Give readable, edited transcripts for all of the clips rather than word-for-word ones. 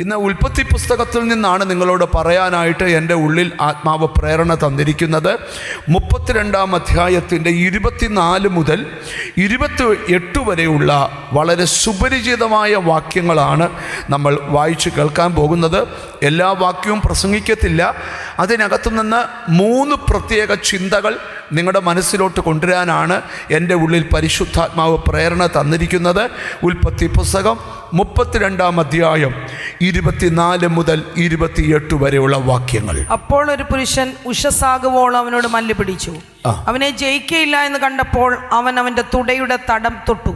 ഇന്ന് ഉൽപ്പത്തി പുസ്തകത്തിൽ നിന്നാണ് നിങ്ങളോട് പറയാനായിട്ട് എൻ്റെ ഉള്ളിൽ ആത്മാവ് പ്രേരണ തന്നിരിക്കുന്നത്. 32-ാം അധ്യായത്തിൻ്റെ 24 മുതൽ 28 വരെയുള്ള വളരെ സുപരിചിതമായ വാക്യങ്ങളാണ് നമ്മൾ വായിച്ച് കേൾക്കാൻ പോകുന്നത്. എല്ലാ വാക്യവും പ്രസംഗിക്കത്തില്ല. അതിനകത്തു നിന്ന് 3 പ്രത്യേക ചിന്തകൾ നിങ്ങളുടെ മനസ്സിലോട്ട് കൊണ്ടുവരാനാണ് എൻ്റെ ഉള്ളിൽ പരിശുദ്ധാത്മാവ് പ്രേരണ തന്നിരിക്കുന്നത്. ഉൽപ്പത്തി പുസ്തകം 32-ാം അധ്യായം 24 മുതൽ 28 വരെയുള്ള വാക്യങ്ങൾ. അപ്പോൾ ഒരു പുരുഷൻ ഉഷസാകുവോളം അവനോട് മല്ല് പിടിച്ചു. അവനെ ജയിക്കയില്ല എന്ന് കണ്ടപ്പോൾ അവൻ അവൻ്റെ തുടയുടെ തടം തൊട്ടു.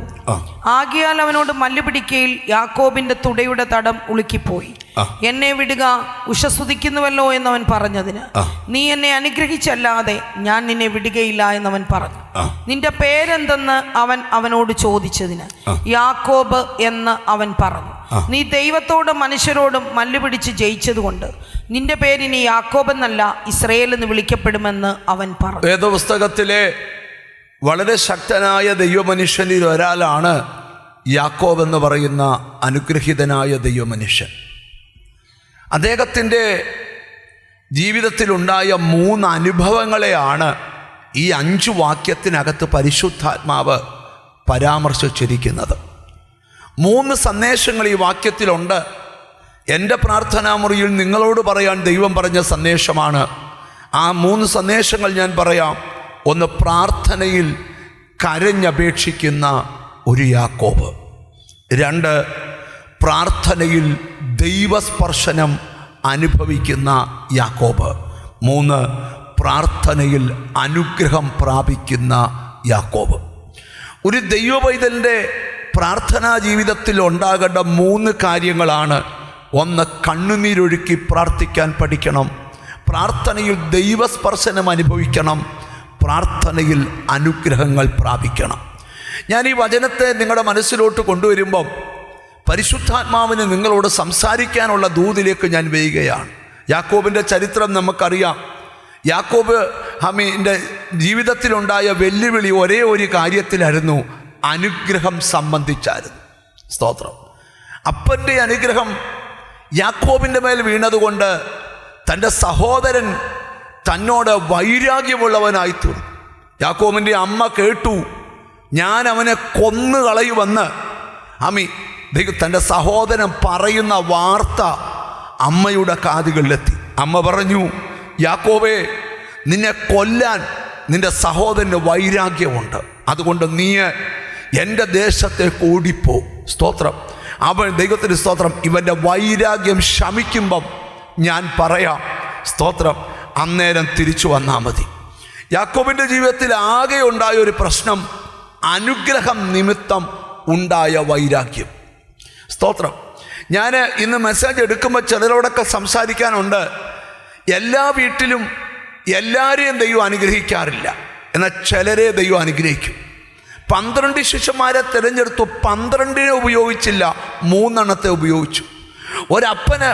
ആകയാൽ അവനോട് മല്ല് പിടിക്കയിൽ യാക്കോബിന്റെ തുടയുടെ തടം ഉളുക്കിപ്പോയി. എന്നെ വിടുക, ഉഷസ്തുതിക്കുന്നുവല്ലോ എന്നവൻ പറഞ്ഞതിന്, നീ എന്നെ അനുഗ്രഹിച്ചല്ലാതെ ഞാൻ നിന്നെ വിടുകയില്ല എന്നവൻ പറഞ്ഞു. നിന്റെ പേരെന്തെന്ന് അവൻ അവനോട് ചോദിച്ചതിന് യാക്കോബ് എന്ന് അവൻ പറഞ്ഞു. നീ ദൈവത്തോടും മനുഷ്യരോടും മല്ല് പിടിച്ച് ജയിച്ചതുകൊണ്ട് നിന്റെ പേരിനി യാക്കോബ് എന്നല്ല ഇസ്രായേൽ എന്ന് വിളിക്കപ്പെടുമെന്ന് അവൻ പറഞ്ഞു. വേദപുസ്തകത്തിലെ വളരെ ശക്തനായ ദൈവമനുഷ്യനിൽ ഒരാളാണ് യാക്കോബ് എന്ന് പറയുന്ന അനുഗ്രഹീതനായ ദൈവമനുഷ്യൻ. അദ്ദേഹത്തിൻ്റെ ജീവിതത്തിലുണ്ടായ 3 അനുഭവങ്ങളെയാണ് ഈ 5 വാക്യത്തിനകത്ത് പരിശുദ്ധാത്മാവ് പരാമർശിച്ചിരിക്കുന്നത്. 3 സന്ദേശങ്ങൾ ഈ വാക്യത്തിലുണ്ട്. എൻ്റെ പ്രാർത്ഥനാമുറിയിൽ നിങ്ങളോട് പറയാൻ ദൈവം പറഞ്ഞ സന്ദേശമാണ്. ആ 3 സന്ദേശങ്ങൾ ഞാൻ പറയാം. 1, പ്രാർത്ഥനയിൽ കരഞ്ഞപേക്ഷിക്കുന്ന ഒരു യാക്കോബ്. 2, പ്രാർത്ഥനയിൽ ദൈവസ്പർശനം അനുഭവിക്കുന്ന യാക്കോബ്. 3, പ്രാർത്ഥനയിൽ അനുഗ്രഹം പ്രാപിക്കുന്ന യാക്കോബ്. ഒരു ദൈവപൈതലിൻ്റെ പ്രാർത്ഥനാ ജീവിതത്തിൽ ഉണ്ടാകേണ്ട 3 കാര്യങ്ങളാണ്. 1, കണ്ണുനീരൊഴുക്കി പ്രാർത്ഥിക്കാൻ പഠിക്കണം. പ്രാർത്ഥനയിൽ ദൈവസ്പർശനം അനുഭവിക്കണം. പ്രാർത്ഥനയിൽ അനുഗ്രഹങ്ങൾ പ്രാപിക്കണം. ഞാൻ ഈ വചനത്തെ നിങ്ങളുടെ മനസ്സിലോട്ട് കൊണ്ടുവരുമ്പം പരിശുദ്ധാത്മാവിന് നിങ്ങളോട് സംസാരിക്കാനുള്ള ദൂതിലേക്ക് ഞാൻ വരികയാണ്. യാക്കോബിൻ്റെ ചരിത്രം നമുക്കറിയാം. യാക്കോബ് ഹമീൻ്റെ ജീവിതത്തിലുണ്ടായ വെല്ലുവിളി ഒരേ ഒരു കാര്യത്തിലായിരുന്നു, അനുഗ്രഹം സംബന്ധിച്ചായിരുന്നു. സ്തോത്രം. അപ്പൻ്റെ അനുഗ്രഹം യാക്കോബിൻ്റെ മേൽ വീണതുകൊണ്ട് തൻ്റെ സഹോദരൻ തന്നോട് വൈരാഗ്യമുള്ളവനായി തീർന്നു. യാക്കോബിൻ്റെ അമ്മ കേട്ടു, ഞാൻ അവനെ കൊന്നുകളയുമെന്ന് തൻ്റെ സഹോദരൻ പറയുന്ന വാർത്ത അമ്മയുടെ കാതുകളിലെത്തി. അമ്മ പറഞ്ഞു, യാക്കോബേ, നിന്നെ കൊല്ലാൻ നിന്റെ സഹോദരന് വൈരാഗ്യമുണ്ട്, അതുകൊണ്ട് നീ എൻ്റെ ദേശത്തേക്ക് ഓടിപ്പോ. സ്തോത്രം. അവൻ ദൈവത്തിന് സ്തോത്രം. ഇവൻ്റെ വൈരാഗ്യം ശമിക്കുമ്പം ഞാൻ പറയാം. സ്തോത്രം. അന്നേരം തിരിച്ചു വന്നാൽ മതി. യാക്കോബിൻ്റെ ജീവിതത്തിൽ ആകെ ഉണ്ടായ ഒരു പ്രശ്നം അനുഗ്രഹം നിമിത്തം ഉണ്ടായ വൈരാഗ്യം. സ്തോത്രം. ഞാൻ ഇന്ന് മെസ്സേജ് എടുക്കുമ്പോൾ ചിലരോടൊക്കെ സംസാരിക്കാനുണ്ട്. എല്ലാ വീട്ടിലും എല്ലാവരെയും ദൈവം അനുഗ്രഹിക്കാറില്ല, എന്നാൽ ചിലരെ ദൈവം അനുഗ്രഹിക്കും. 12 ശിഷ്യന്മാരെ തിരഞ്ഞെടുത്തു. 12 ഉപയോഗിച്ചില്ല, 3 ഉപയോഗിച്ചു. ഒരപ്പന്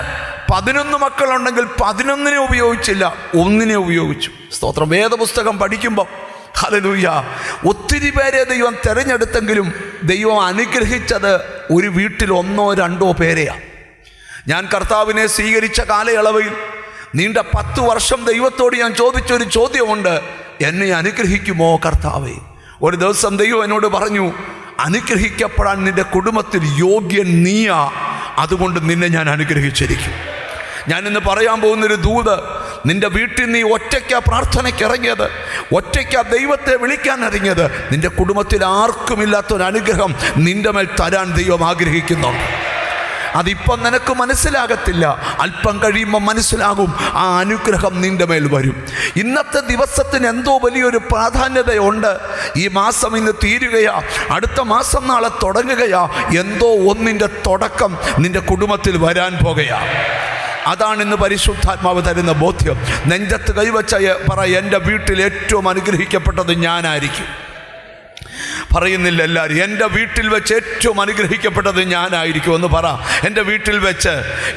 11 മക്കളുണ്ടെങ്കിൽ 11 ഉപയോഗിച്ചില്ല, 1 ഉപയോഗിച്ചു. സ്തോത്രം. വേദപുസ്തകം പഠിക്കുമ്പോൾ ഹല്ലേലൂയ, ഒത്തിരി പേരെ ദൈവം തിരഞ്ഞെടുത്തെങ്കിലും ദൈവം അനുഗ്രഹിച്ചത് ഒരു വീട്ടിൽ 1-2 പേരെയാണ്. ഞാൻ കർത്താവിനെ സ്വീകരിച്ച കാലയളവിൽ നീണ്ട 10 വർഷം ദൈവത്തോട് ഞാൻ ചോദിച്ചൊരു ചോദ്യമുണ്ട്, എന്നെ അനുഗ്രഹിക്കുമോ കർത്താവേ? ഒരു ദിവസം ദൈവം എന്നോട് പറഞ്ഞു, അനുഗ്രഹിക്കപ്പെടാൻ നിന്റെ കുടുംബത്തിൽ യോഗ്യൻ നീയാ, അതുകൊണ്ട് നിന്നെ ഞാൻ അനുഗ്രഹിച്ചിരിക്കും. ഞാനിന്ന് പറയാൻ പോകുന്നൊരു ദൂത്, നിന്റെ വീട്ടിൽ നീ ഒറ്റയ്ക്കാ പ്രാർത്ഥനയ്ക്ക് ഇറങ്ങിയത്, ഒറ്റയ്ക്കാ ദൈവത്തെ വിളിക്കാൻ ഇറങ്ങിയത്. നിന്റെ കുടുംബത്തിൽ ആർക്കുമില്ലാത്തൊരു അനുഗ്രഹം നിന്റെ മേൽ തരാൻ ദൈവം ആഗ്രഹിക്കുന്നുണ്ട്. അതിപ്പം നിനക്ക് മനസ്സിലാകത്തില്ല, അല്പം കഴിയുമ്പോൾ മനസ്സിലാകും. ആ അനുഗ്രഹം നിന്റെ മേൽ വരും. ഇന്നത്തെ ദിവസത്തിന് എന്തോ വലിയൊരു പ്രാധാന്യതയുണ്ട്. ഈ മാസം ഇന്ന് തീരുകയാ, അടുത്ത മാസം നാളെ തുടങ്ങുകയാ. എന്തോ ഒന്നിൻ്റെ തുടക്കം നിന്റെ കുടുംബത്തിൽ വരാൻ പോകുകയാ. അതാണ് ഇന്ന് പരിശുദ്ധാത്മാവ് തരുന്ന ബോധ്യം. നെഞ്ചത്ത് കൈവച്ച പറ, എൻ്റെ വീട്ടിൽ ഏറ്റവും അനുഗ്രഹിക്കപ്പെട്ടത് ഞാനായിരിക്കും. പറയുന്നില്ല എല്ലാവരും. എൻ്റെ വീട്ടിൽ വെച്ച് ഏറ്റവും അനുഗ്രഹിക്കപ്പെട്ടത് ഞാനായിരിക്കും. ഒന്ന് പറ, എൻ്റെ വീട്ടിൽ വെച്ച്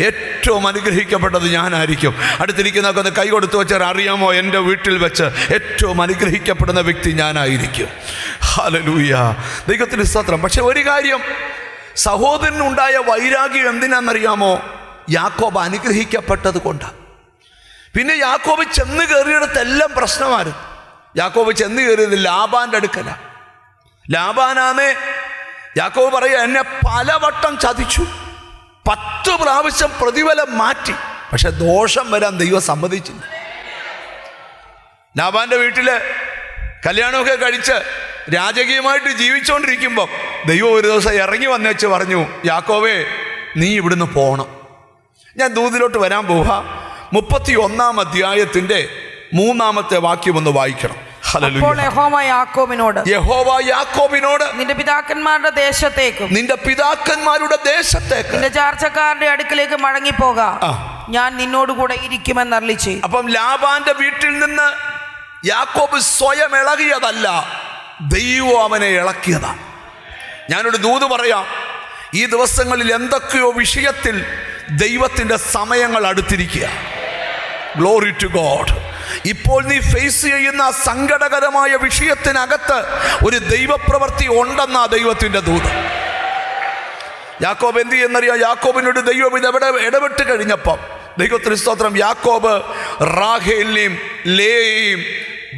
ഏറ്റവും അനുഗ്രഹിക്കപ്പെട്ടത് ഞാനായിരിക്കും. അടുത്തിരിക്കുന്നതൊക്കെ ഒന്ന് കൈ കൊടുത്ത് വെച്ചാൽ അറിയാമോ, എൻ്റെ വീട്ടിൽ വെച്ച് ഏറ്റവും അനുഗ്രഹിക്കപ്പെടുന്ന വ്യക്തി ഞാനായിരിക്കും. ഹല്ലേലൂയ, ദൈവത്തിന് സ്തോത്രം. പക്ഷെ ഒരു കാര്യം, സഹോദരനുണ്ടായ വൈരാഗ്യം എന്തിനാണെന്നറിയാമോ? യാക്കോബ് അനുഗ്രഹിക്കപ്പെട്ടത് കൊണ്ടാണ്. പിന്നെ യാക്കോബ് ചെന്ന് കയറിയിടത്തെല്ലാം പ്രശ്നമായിരുന്നു. യാക്കോബ് ചെന്ന് കയറിയത് ലാബാൻ്റെ അടുക്കല. ലാബാനാമേ യാക്കോബ് പറയുക, എന്നെ പലവട്ടം ചതിച്ചു, 10 പ്രാവശ്യം പ്രതിഫലം മാറ്റി, പക്ഷെ ദോഷം വരാൻ ദൈവം സമ്മതിച്ചില്ല. ലാബാൻ്റെ വീട്ടിൽ കല്യാണമൊക്കെ കഴിച്ച് രാജകീയമായിട്ട് ജീവിച്ചുകൊണ്ടിരിക്കുമ്പോൾ ദൈവം ഒരു ദിവസം ഇറങ്ങി വന്നേച്ച് പറഞ്ഞു, യാക്കോബേ നീ ഇവിടുന്ന് പോകണം. ഞാൻ ദൂതിലോട്ട് വരാൻ പോവാ. 31-ാം അധ്യായത്തിൻ്റെ 3-ാമത്തെ വാക്യം ഒന്ന് വായിക്കണം. അപ്പോൾ യഹോവ യാക്കോബിനോട് നിന്റെ പിതാക്കന്മാരുടെ ദേശത്തേക്കും നിന്റെ ചാർച്ചക്കാരുടെ അടുക്കലേക്ക് മടങ്ങിപ്പോക, ഞാൻ നിന്നോട് കൂടെ ഇരിക്കുമെന്ന് അരുളിച്ചെയ്തു. അപ്പം ലാബാന്റെ വീട്ടിൽ നിന്ന് യാക്കോബ് സ്വയം ഇളകിയതല്ല, ദൈവം അവനെ ഇളക്കിയതാണ്. ഞാനൊരു ദൂത് പറയാം. ഈ ദിവസങ്ങളിൽ എന്തൊക്കെയോ വിഷയത്തിൽ ദൈവത്തിൻ്റെ സമയങ്ങൾ അടുത്തിരിക്കുക. Glory to God. ഇപ്പോൾ നീ ഫേസ് ചെയ്യുന്ന സങ്കടകരമായ വിഷയത്തിനകത്ത് ഒരു ദൈവപ്രവൃത്തി ഉണ്ടെന്നാ ദൈവത്തിൻ്റെ ദൂത്. യാക്കോബ് എന്ത് ചെയ്യുന്നറിയാം? യാക്കോബിനോട് ദൈവം ഇടപെട്ട് കഴിഞ്ഞപ്പം ദൈവത്തിന് സ്തോത്രം, യാക്കോബ് റാഹേലിനെയും ലേയെയും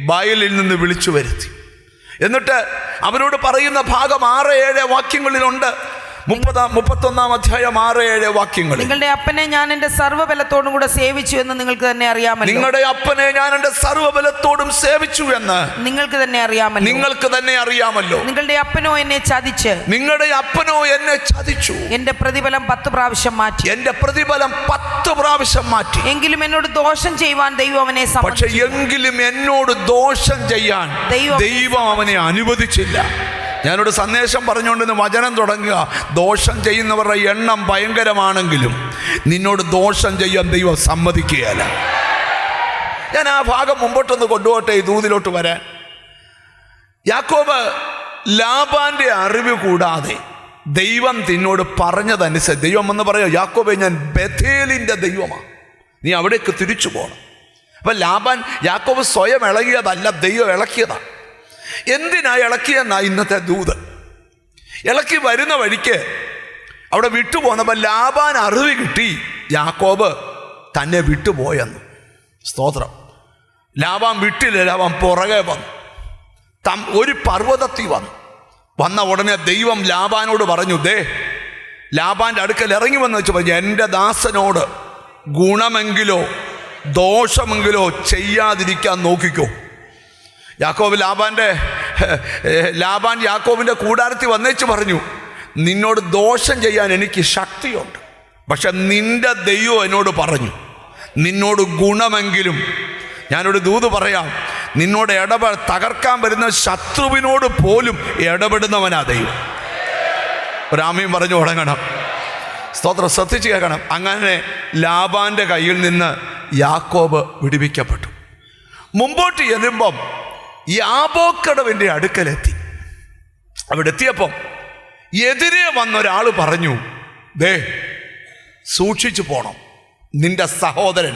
ബയലിൽ നിന്ന് വിളിച്ചു വരുത്തി. എന്നിട്ട് അവരോട് പറയുന്ന ഭാഗം 6-7 വാക്യങ്ങളിലുണ്ട്. 31-ാം അധ്യായം 6-7 വാക്യങ്ങൾ. നിങ്ങളുടെ അപ്പനെ ഞാൻ എൻ്റെ സർവ്വബലത്തോടും കൂടെ സേവിച്ചു എന്ന് നിങ്ങൾക്ക് തന്നെ അറിയാമല്ലോ. നിങ്ങളുടെ അപ്പനെ ഞാൻ എൻ്റെ സർവ്വബലത്തോടും സേവിച്ചു എന്ന് നിങ്ങൾക്ക് തന്നെ അറിയാമല്ലോ. നിങ്ങളുടെ അപ്പനോ എന്നെ ചതിച്ചു. എന്റെ പ്രതിഫലം 10 പ്രാവശ്യം മാറ്റി. എങ്കിലും എന്നോട് ദോഷം ചെയ്യുവാൻ ദൈവം അവനെ ദൈവം അവനെ അനുവദിച്ചില്ല. ഞാനൊരു സന്ദേശം പറഞ്ഞുകൊണ്ടിരുന്ന വചനം തുടങ്ങുക. ദോഷം ചെയ്യുന്നവരുടെ എണ്ണം ഭയങ്കരമാണെങ്കിലും നിന്നോട് ദോഷം ചെയ്യാൻ ദൈവം സമ്മതിക്കുകയല്ല. ഞാൻ ആ ഭാഗം മുമ്പോട്ടൊന്ന് കൊണ്ടുപോട്ടെ, ഈ ദൂതിലോട്ട് വരാൻ. യാക്കോബ് ലാബാന്റെ അറിവ് കൂടാതെ ദൈവം നിന്നോട് പറഞ്ഞതനുസരിച്ച് ദൈവം എന്ന് പറയുക, യാക്കോബെ ഞാൻ ബഥേലിൻ്റെ ദൈവമാണ്, നീ അവിടേക്ക് തിരിച്ചു പോകണം. അപ്പം യാക്കോബ് സ്വയം ഇളകിയതല്ല, ദൈവം ഇളക്കിയതാണ്. എന്തിനാ ഇളക്കിയെന്നാ ഇന്നത്തെ ദൂത്. ഇളക്കി വരുന്ന വഴിക്ക് അവിടെ വിട്ടുപോന്നപ്പോൾ ലാബാൻ അറിവ് കിട്ടി യാക്കോബ് തന്നെ വിട്ടുപോയെന്ന്. സ്തോത്രം. ലാബാൻ വിട്ടില്ല, ലാബാൻ പുറകെ വന്നു. ഒരു പർവ്വതത്തിൽ വന്ന ഉടനെ ദൈവം ലാബാനോട് പറഞ്ഞു, ലാബാൻ്റെ അടുക്കൽ ഇറങ്ങി വന്ന് വെച്ച് പറഞ്ഞു, എൻ്റെ ദാസനോട് ഗുണമെങ്കിലോ ദോഷമെങ്കിലോ ചെയ്യാതിരിക്കാൻ നോക്കിക്കോ. ലാബാൻ യാക്കോബിൻ്റെ കൂടാരത്തിൽ വന്നേച്ച് പറഞ്ഞു, നിന്നോട് ദോഷം ചെയ്യാൻ എനിക്ക് ശക്തിയുണ്ട്, പക്ഷെ നിന്റെ ദൈവം എന്നോട് പറഞ്ഞു നിന്നോട് ഗുണമെങ്കിലും. ഞാനൊരു ദൂത് പറയാം, നിന്നോട് തകർക്കാൻ വരുന്ന ശത്രുവിനോട് പോലും ഇടപെടുന്നവനാ ദൈവം. ഒരാമയും പറഞ്ഞു തുടങ്ങണം. സ്തോത്രം. ശ്രദ്ധിച്ച് കേൾക്കണം. അങ്ങനെ ലാബാൻ്റെ കയ്യിൽ നിന്ന് യാക്കോബ് വിടുവിക്കപ്പെട്ടു. മുമ്പോട്ട് ചെല്ലുമ്പം യാബോക്കടവിൻ്റെ അടുക്കലെത്തി. അവിടെ എത്തിയപ്പം എതിരെ വന്നൊരാൾ പറഞ്ഞു, സൂക്ഷിച്ചു പോണം, നിന്റെ സഹോദരൻ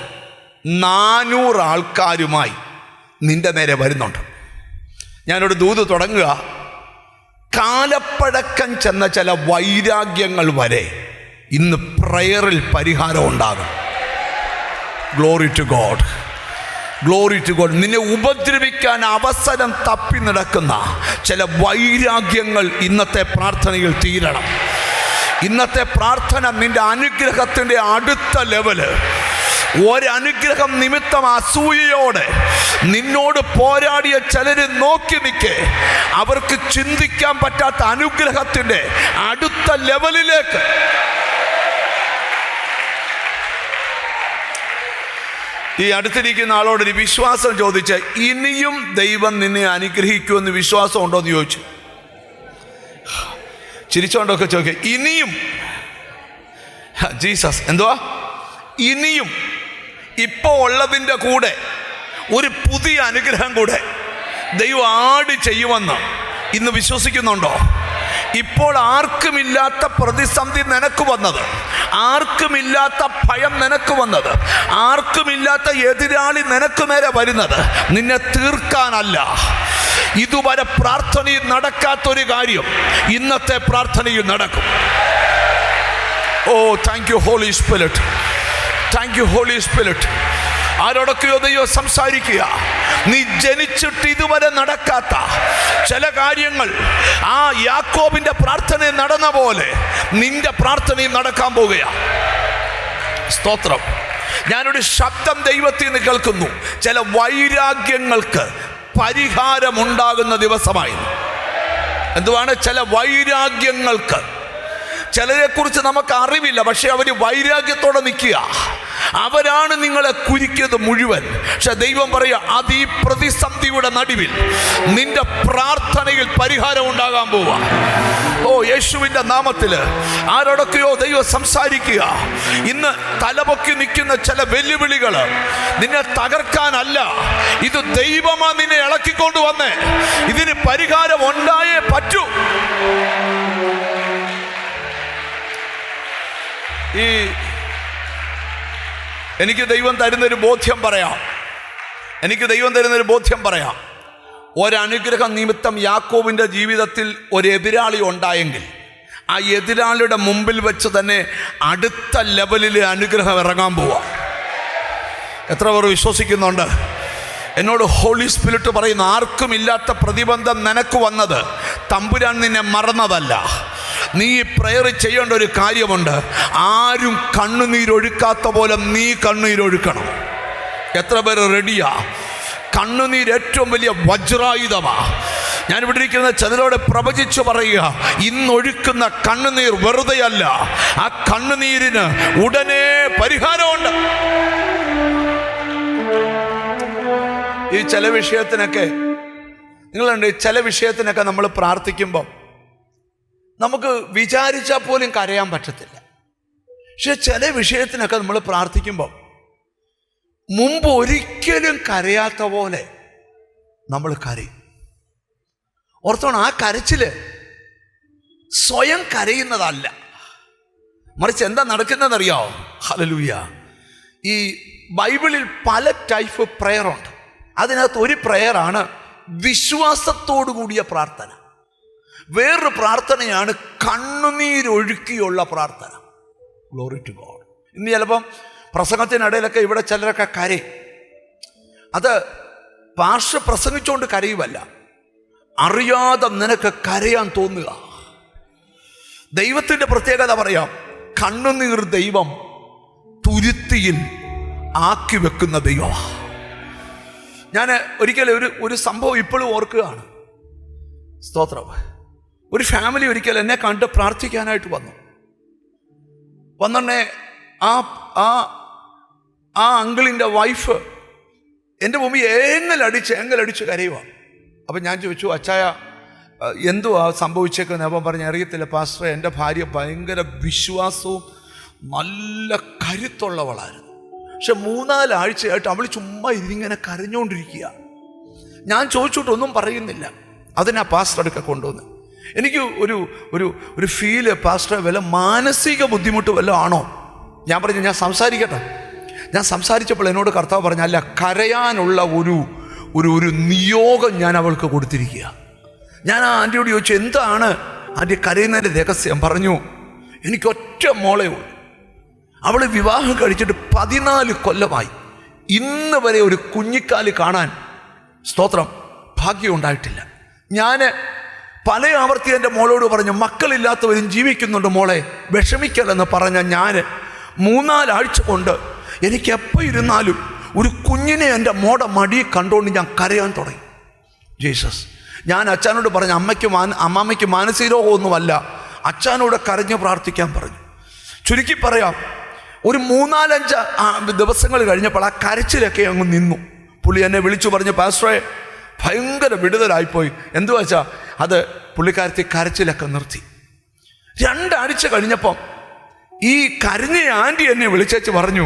400 ആൾക്കാരുമായി നിന്റെ നേരെ വരുന്നുണ്ട്. ഞാനൊരു ദൂത് തുടങ്ങുക. കാലപ്പഴക്കം ചെന്ന ചില വൈരാഗ്യങ്ങൾ വരെ ഇന്ന് പ്രയറിൽ പരിഹാരം ഉണ്ടാകും. Glory to God. നിന്നെ ഉപദ്രവിക്കാൻ അവസരം തപ്പി നടക്കുന്ന ചില വൈരാഗ്യങ്ങൾ ഇന്നത്തെ പ്രാർത്ഥനയിൽ തീരണം. ഇന്നത്തെ പ്രാർത്ഥന നിന്റെ അനുഗ്രഹത്തിൻ്റെ അടുത്ത ലെവല്. ഒരനുഗ്രഹം നിമിത്തം അസൂയയോടെ നിന്നോട് പോരാടിയ ചിലര് നോക്കി നിൽക്കെ, അവർക്ക് ചിന്തിക്കാൻ പറ്റാത്ത അനുഗ്രഹത്തിൻ്റെ അടുത്ത ലെവലിലേക്ക് ഈ അടുത്തിരിക്കുന്ന ആളോടൊരു വിശ്വാസം ചോദിച്ച്, ഇനിയും ദൈവം നിന്നെ അനുഗ്രഹിക്കുമെന്ന് വിശ്വാസം ഉണ്ടോ എന്ന് ചോദിച്ചു. ചിരിച്ചോണ്ടൊക്കെ ചോദിക്കുക, ഇനിയും. ജീസസ് എന്തുവാ? ഇനിയും. ഇപ്പോൾ ഉള്ളതിൻ്റെ കൂടെ ഒരു പുതിയ അനുഗ്രഹം കൂടെ ദൈവം ആഡ് ചെയ്യുമെന്ന് ഇന്ന് വിശ്വസിക്കുന്നുണ്ടോ? ഇപ്പോൾ ആർക്കുമില്ലാത്ത പ്രതിസന്ധി നിനക്ക് വന്നത്, ആർക്കുമില്ലാത്ത ഭയം നിനക്ക് വന്നത്, ആർക്കുമില്ലാത്ത എതിരാളി നിനക്ക് നേരെ വരുന്നത് നിന്നെ തീർക്കാനല്ല. ഇതുവരെ പ്രാർത്ഥനയിൽ നടക്കാത്തൊരു കാര്യം ഇന്നത്തെ പ്രാർത്ഥനയിൽ നടക്കും. ഓ thank you Holy Spirit, thank you Holy Spirit. ആരോടൊക്കെയോ ദൈവം സംസാരിക്കുക. നീ ജനിച്ചിട്ട് ഇതുവരെ നടക്കാത്ത ചില കാര്യങ്ങൾ ആ യാക്കോബിന്റെ പ്രാർത്ഥനയിൽ നടന്ന പോലെ നിന്റെ പ്രാർത്ഥനയും നടക്കാൻ പോകുകയാണ്. സ്തോത്രം. ഞാനൊരു ശബ്ദം ദൈവത്തിൽ നിന്ന് കേൾക്കുന്നു. ചില വൈരാഗ്യങ്ങൾക്ക് പരിഹാരമുണ്ടാകുന്ന ദിവസമായി. എന്തുവാണ്? ചില വൈരാഗ്യങ്ങൾക്ക്. ചിലരെക്കുറിച്ച് നമുക്ക് അറിവില്ല, പക്ഷെ അവർ വൈരാഗ്യത്തോടെ നിൽക്കുക. അവരാണ് നിങ്ങളെ കുരിക്കിയത് മുഴുവൻ. പക്ഷെ ദൈവം പറയുക, അത് ഈ പ്രതിസന്ധിയുടെ നടുവിൽ നിന്റെ പ്രാർത്ഥനയിൽ പരിഹാരം ഉണ്ടാകാൻ പോവുക. ഓ യേശുവിൻ്റെ നാമത്തിൽ ആരോടൊക്കെയോ ദൈവം സംസാരിക്കുക. ഇന്ന് തലപൊക്കി നിൽക്കുന്ന ചില വെല്ലുവിളികൾ നിന്നെ തകർക്കാനല്ല, ഇത് ദൈവമാ നിന്നെ ഇളക്കിക്കൊണ്ട് വന്നേ. ഇതിന് പരിഹാരം ഉണ്ടായേ പറ്റൂ. എനിക്ക് ദൈവം തരുന്നൊരു ബോധ്യം പറയാം. ഒരനുഗ്രഹം നിമിത്തം യാക്കോബിൻ്റെ ജീവിതത്തിൽ ഒരു എതിരാളി ഉണ്ടായെങ്കിൽ ആ എതിരാളിയുടെ മുമ്പിൽ വെച്ച് തന്നെ അടുത്ത ലെവലിൽ അനുഗ്രഹം ഇറങ്ങാൻ പോവാ. എത്ര പേർ വിശ്വസിക്കുന്നുണ്ട്? എന്നോട് ഹോളി സ്പിരിറ്റ് പറയുന്ന, ആർക്കും ഇല്ലാത്ത പ്രതിബന്ധം നിനക്ക് വന്നത് തമ്പുരാൻ നിന്നെ മറന്നതല്ല. നീ പ്രയർ ചെയ്യേണ്ട ഒരു കാര്യമുണ്ട്. ആരും കണ്ണുനീരൊഴുക്കാത്ത പോലെ നീ കണ്ണുനീരൊഴുക്കണം. എത്ര പേര് റെഡിയാ? കണ്ണുനീർ ഏറ്റവും വലിയ വജ്രായുധമാ. ഞാനിവിടെ ഇരിക്കുന്ന ചിലരോട് പ്രവചിച്ചു പറയുക, ഇന്നൊഴുക്കുന്ന കണ്ണുനീർ വെറുതെയല്ല. ആ കണ്ണുനീരിന് ഉടനെ പരിഹാരമുണ്ട്. ഈ ചില വിഷയത്തിനൊക്കെ നിങ്ങളുണ്ട്, ചില വിഷയത്തിനൊക്കെ നമ്മൾ പ്രാർത്ഥിക്കുമ്പോൾ നമുക്ക് വിചാരിച്ചാൽ പോലും കരയാൻ പറ്റത്തില്ല. പക്ഷെ ചില വിഷയത്തിനൊക്കെ നമ്മൾ പ്രാർത്ഥിക്കുമ്പോൾ മുമ്പ് ഒരിക്കലും കരയാത്ത പോലെ നമ്മൾ കരയും. ഓർത്തോണം, ആ കരച്ചില് സ്വയം കരയുന്നതല്ല, മറിച്ച് എന്താ നടക്കുന്നതെന്നറിയാമോ? ഹല്ലേലൂയ. ഈ ബൈബിളിൽ പല ടൈപ്പ് പ്രയറുണ്ട്. അതിനകത്ത് ഒരു പ്രയറാണ് വിശ്വാസത്തോടു കൂടിയ പ്രാർത്ഥന. വേറൊരു പ്രാർത്ഥനയാണ് കണ്ണുനീരൊഴുക്കിയുള്ള പ്രാർത്ഥന. Glory to God. ഇന്ന് ചിലപ്പം പ്രസംഗത്തിനിടയിലൊക്കെ ഇവിടെ ചിലരൊക്കെ കരയും. അത് പാർശ്വ പ്രസംഗിച്ചുകൊണ്ട് കരയുമല്ല, അറിയാതെ നിനക്ക് കരയാൻ തോന്നുക. ദൈവത്തിൻ്റെ പ്രത്യേകത പറയാം, കണ്ണുനീർ ദൈവം തുരുത്തിയിൽ ആക്കി വെക്കുന്ന ദൈവമാണ്. ഞാൻ ഒരിക്കലും ഒരു സംഭവം ഇപ്പോഴും ഓർക്കുകയാണ്. സ്തോത്രം. ഒരു ഫാമിലി ഒരിക്കൽ എന്നെ കണ്ട് പ്രാർത്ഥിക്കാനായിട്ട് വന്നെ ആ അങ്കിളിൻ്റെ വൈഫ് എൻ്റെ മുമ്പിൽ ഏങ്ങലടിച്ച് കരയുക. അപ്പം ഞാൻ ചോദിച്ചു, അച്ചായ എന്തുവാ സംഭവിച്ചേക്കുന്നത്? അപ്പം പറഞ്ഞ്, അറിയത്തില്ല പാസ്റ്ററെ, എൻ്റെ ഭാര്യ ഭയങ്കര വിശ്വാസവും നല്ല കരുത്തുള്ളവളായിരുന്നു. പക്ഷെ 3-4 ആഴ്ചയായിട്ട് അവൾ ചുമ്മാ ഇതിങ്ങനെ കരഞ്ഞുകൊണ്ടിരിക്കുക. ഞാൻ ചോദിച്ചിട്ടൊന്നും പറയുന്നില്ല. അതിനാ പാസ്റ്റർ അടുക്ക കൊണ്ടുവന്ന്. എനിക്ക് ഒരു ഫീല്, പാസ്റ്റർ വല്ല മാനസിക ബുദ്ധിമുട്ട് വല്ലതും ആണോ? ഞാൻ പറഞ്ഞു, ഞാൻ സംസാരിക്കട്ടെ. ഞാൻ സംസാരിച്ചപ്പോൾ എന്നോട് കർത്താവ് പറഞ്ഞു, അല്ല, കരയാനുള്ള ഒരു നിയോഗം ഞാൻ അവൾക്ക് കൊടുത്തിരിക്കുക. ഞാൻ ആ ആൻറ്റിയോട് ചോദിച്ചു, എന്താണ് ആൻറ്റി കരയുന്നതിൻ്റെ രഹസ്യം? പറഞ്ഞു, എനിക്കൊറ്റ മോളേ ഉള്ളൂ. അവൾ വിവാഹം കഴിച്ചിട്ട് 14 കൊല്ലമായി. ഇന്ന് വരെ ഒരു കുഞ്ഞിക്കാല് കാണാൻ, സ്തോത്രം, ഭാഗ്യം ഉണ്ടായിട്ടില്ല. ഞാൻ പല ആവർത്തി എൻ്റെ മോളോട് പറഞ്ഞു, മക്കളില്ലാത്തവരും ജീവിക്കുന്നുണ്ട് മോളെ, വിഷമിക്കലെന്ന് പറഞ്ഞ ഞാൻ 3-4 ആഴ്ച കൊണ്ട് എനിക്ക് എപ്പോൾ ഇരുന്നാലും ഒരു കുഞ്ഞിനെ എൻ്റെ മോടെ മടി കണ്ടുകൊണ്ട് ഞാൻ കരയാൻ തുടങ്ങി. ജീസസ്. ഞാൻ അച്ഛനോട് പറഞ്ഞു, അമ്മാമ്മയ്ക്ക് മാനസിക രോഗമൊന്നുമല്ല, അച്ഛനോട് കരഞ്ഞ് പ്രാർത്ഥിക്കാൻ പറഞ്ഞു. ചുരുക്കി പറയാം, ഒരു 3-4-5 ദിവസങ്ങൾ കഴിഞ്ഞപ്പോൾ ആ കരച്ചിലൊക്കെ അങ്ങ് നിന്നു. പുള്ളി എന്നെ വിളിച്ചു പറഞ്ഞു, പാസ്റ്ററെ ഭയങ്കര വിടുതലായിപ്പോയി. എന്തുവാ വെച്ചാൽ അത് പുള്ളിക്കാരത്തി കരച്ചിലൊക്കെ നിർത്തി. 2 ആഴ്ച കഴിഞ്ഞപ്പം ഈ കരഞ്ഞ ആൻറ്റി എന്നെ വിളിച്ചേച്ച് പറഞ്ഞു,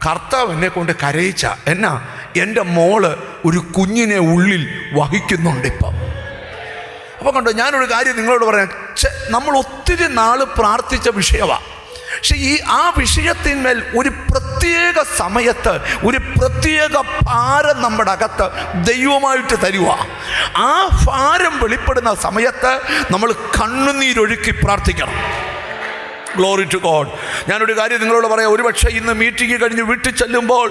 കർത്താവ് എന്നെ കൊണ്ട് കരയിച്ച എന്നാ, എൻ്റെ മോള് ഒരു കുഞ്ഞിനെ ഉള്ളിൽ വഹിക്കുന്നുണ്ട് ഇപ്പം. അപ്പം കണ്ടോ, ഞാനൊരു കാര്യം നിങ്ങളോട് പറയാം. നമ്മൾ ഒത്തിരി നാൾ പ്രാർത്ഥിച്ച വിഷയമാണ്. പക്ഷെ ആ വിഷയത്തിന്മേൽ ഒരു പ്രത്യേക സമയത്ത് ഒരു പ്രത്യേക ഭാരം നമ്മുടെ അകത്ത് ദൈവമായിട്ട് തരുക. ആ ഭാരം വെളിപ്പെടുന്ന സമയത്ത് നമ്മൾ കണ്ണുനീരൊഴുക്കി പ്രാർത്ഥിക്കണം. Glory to God. ഞാനൊരു കാര്യം നിങ്ങളോട് പറയാം. ഒരുപക്ഷെ ഇന്ന് മീറ്റിംഗ് കഴിഞ്ഞ് വീട്ടിൽ ചെല്ലുമ്പോൾ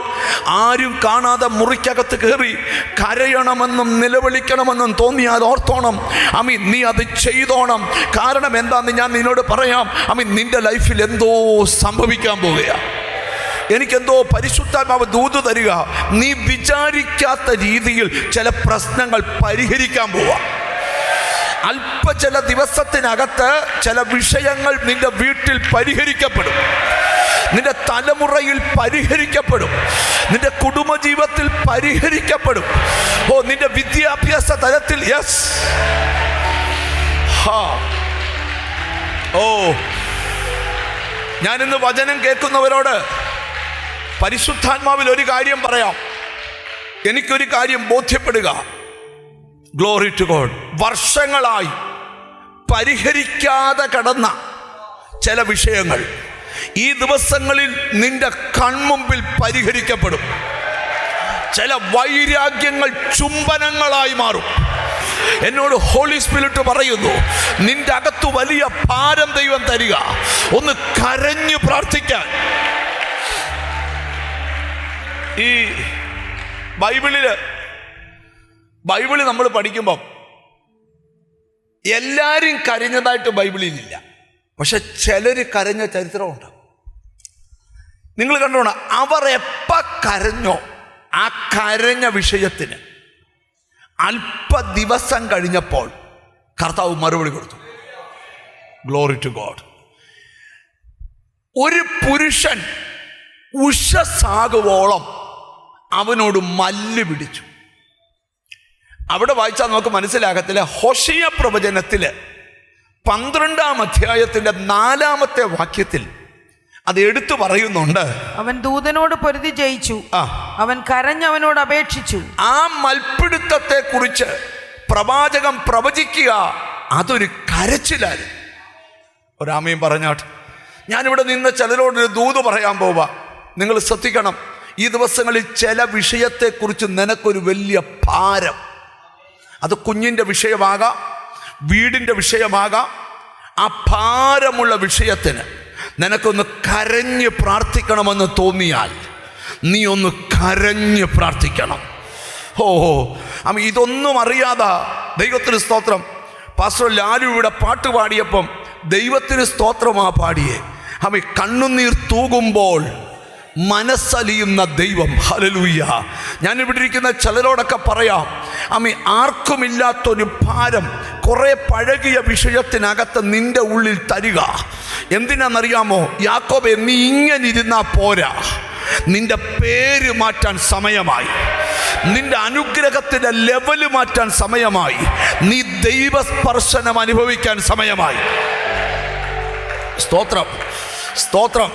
ആരും കാണാതെ മുറിക്കകത്ത് കയറി കരയണമെന്നും നിലവിളിക്കണമെന്നും തോന്നിയാൽ ഓർത്തോണം, നീ അത് ചെയ്തോണം. കാരണം എന്താണെന്ന് ഞാൻ നിന്നോട് പറയാം. നിന്റെ ലൈഫിൽ എന്തോ സംഭവിക്കാൻ പോവുകയാണ്. എനിക്കെന്തോ പരിശുദ്ധാത്മാവ് ദൂത് തരിക. നീ വിചാരിക്കാത്ത രീതിയിൽ ചില പ്രശ്നങ്ങൾ പരിഹരിക്കാൻ പോവാ. ചില ദിവസത്തിനകത്ത് ചില വിഷയങ്ങൾ നിന്റെ വീട്ടിൽ പരിഹരിക്കപ്പെടും, നിന്റെ തലമുറയിൽ പരിഹരിക്കപ്പെടും, നിന്റെ കുടുംബജീവിതത്തിൽ പരിഹരിക്കപ്പെടും. നിന്റെ വിദ്യാഭ്യാസ തലത്തിൽ. യെസ്. ഞാനിന്ന് വചനം കേൾക്കുന്നവരോട് പരിശുദ്ധാത്മാവിൽ ഒരു കാര്യം പറയാം. എനിക്കൊരു കാര്യം ബോധ്യപ്പെടുക. Glory to God. വർഷങ്ങളായി പരിഹരിക്കാതെ കിടന്ന ചില വിഷയങ്ങൾ ഈ ദിവസങ്ങളിൽ നിന്റെ കൺമുമ്പിൽ പരിഹരിക്കപ്പെടും. ചില വൈരാഗ്യങ്ങൾ ചുംബനങ്ങളായി മാറും. എന്നോട് ഹോളി സ്പിരിറ്റ് പറയുന്നു, നിന്റെ അകത്ത് വലിയ ഭാരം ദൈവം തരിക. ഒന്ന് കരഞ്ഞു പ്രാർത്ഥിക്കാൻ. ഈ ബൈബിളിൽ നമ്മൾ പഠിക്കുമ്പം എല്ലാവരും കരഞ്ഞതായിട്ട് ബൈബിളിലില്ല. പക്ഷെ ചിലർ കരഞ്ഞ ചരിത്രമുണ്ട്. നിങ്ങൾ കണ്ടോണം, അവർ എപ്പോൾ കരഞ്ഞോ ആ കരഞ്ഞ വിഷയത്തിന് അല്പ ദിവസം കഴിഞ്ഞപ്പോൾ കർത്താവ് മറുപടി കൊടുത്തു. Glory to God. ഒരു പുരുഷൻ ഉഷസാകുവോളം അവനോട് മല്ല് പിടിച്ചു. അവിടെ വായിച്ചാൽ നമുക്ക് മനസ്സിലാകത്തില്ല. ഹോശേയ പ്രവചനത്തിൽ 12-ാം അധ്യായത്തിന്റെ 4-ാമത്തെ വാക്യത്തിൽ അത് എടുത്തു പറയുന്നുണ്ട്. അവൻ ദൂതനോട് പൊരുതി ജയിച്ചു, അവൻ കരഞ്ഞവനോട് അപേക്ഷിച്ചു. ആ മൽപ്പിടുത്തത്തെ കുറിച്ച് പ്രവാചകൻ പ്രവചിക്കുക. അതൊരു കരച്ചിലായിരുന്നു. ഒരാമയും പറഞ്ഞാട്ട്. ഞാനിവിടെ നിന്ന് ചിലരോടൊരു ദൂത് പറയാൻ പോവാ. നിങ്ങൾ ശ്രദ്ധിക്കണം. ഈ ദിവസങ്ങളിൽ ചില വിഷയത്തെക്കുറിച്ച് നിനക്കൊരു വലിയ ഭാരം. അത് കുഞ്ഞിൻ്റെ വിഷയമാകാം, വീടിൻ്റെ വിഷയമാകാം. ആ ഭാരമുള്ള വിഷയത്തിന് നിനക്കൊന്ന് കരഞ്ഞ് പ്രാർത്ഥിക്കണമെന്ന് തോന്നിയാൽ നീ ഒന്ന് കരഞ്ഞ് പ്രാർത്ഥിക്കണം. ഇതൊന്നും അറിയാതെ ദൈവത്തിന് സ്തോത്രം. പാസ്റ്റർ ലാലു ഇവിടെ പാട്ട് പാടിയപ്പം ദൈവത്തിന് സ്തോത്രമാ പാടിയേ. കണ്ണുനീർ തൂകുമ്പോൾ മനസ്സലിയുന്ന ദൈവം. ഹല്ലേലൂയ. ഞാനിവിടെ ഇരിക്കുന്ന ചിലരോടൊക്കെ പറയാം, ആർക്കുമില്ലാത്തൊരു ഭാരം കുറെ പഴകിയ വിഷയത്തിനകത്ത് നിന്റെ ഉള്ളിൽ തരിക. എന്തിനാണെന്നറിയാമോ? യാക്കോബേ, നീ ഇങ്ങനെ ഇരുന്നാ പോരാ. നിന്റെ പേര് മാറ്റാൻ സമയമായി. നിന്റെ അനുഗ്രഹത്തിന്റെ ലെവല് മാറ്റാൻ സമയമായി. നീ ദൈവസ്പർശനം അനുഭവിക്കാൻ സമയമായി. സ്തോത്രം, സ്തോത്രം.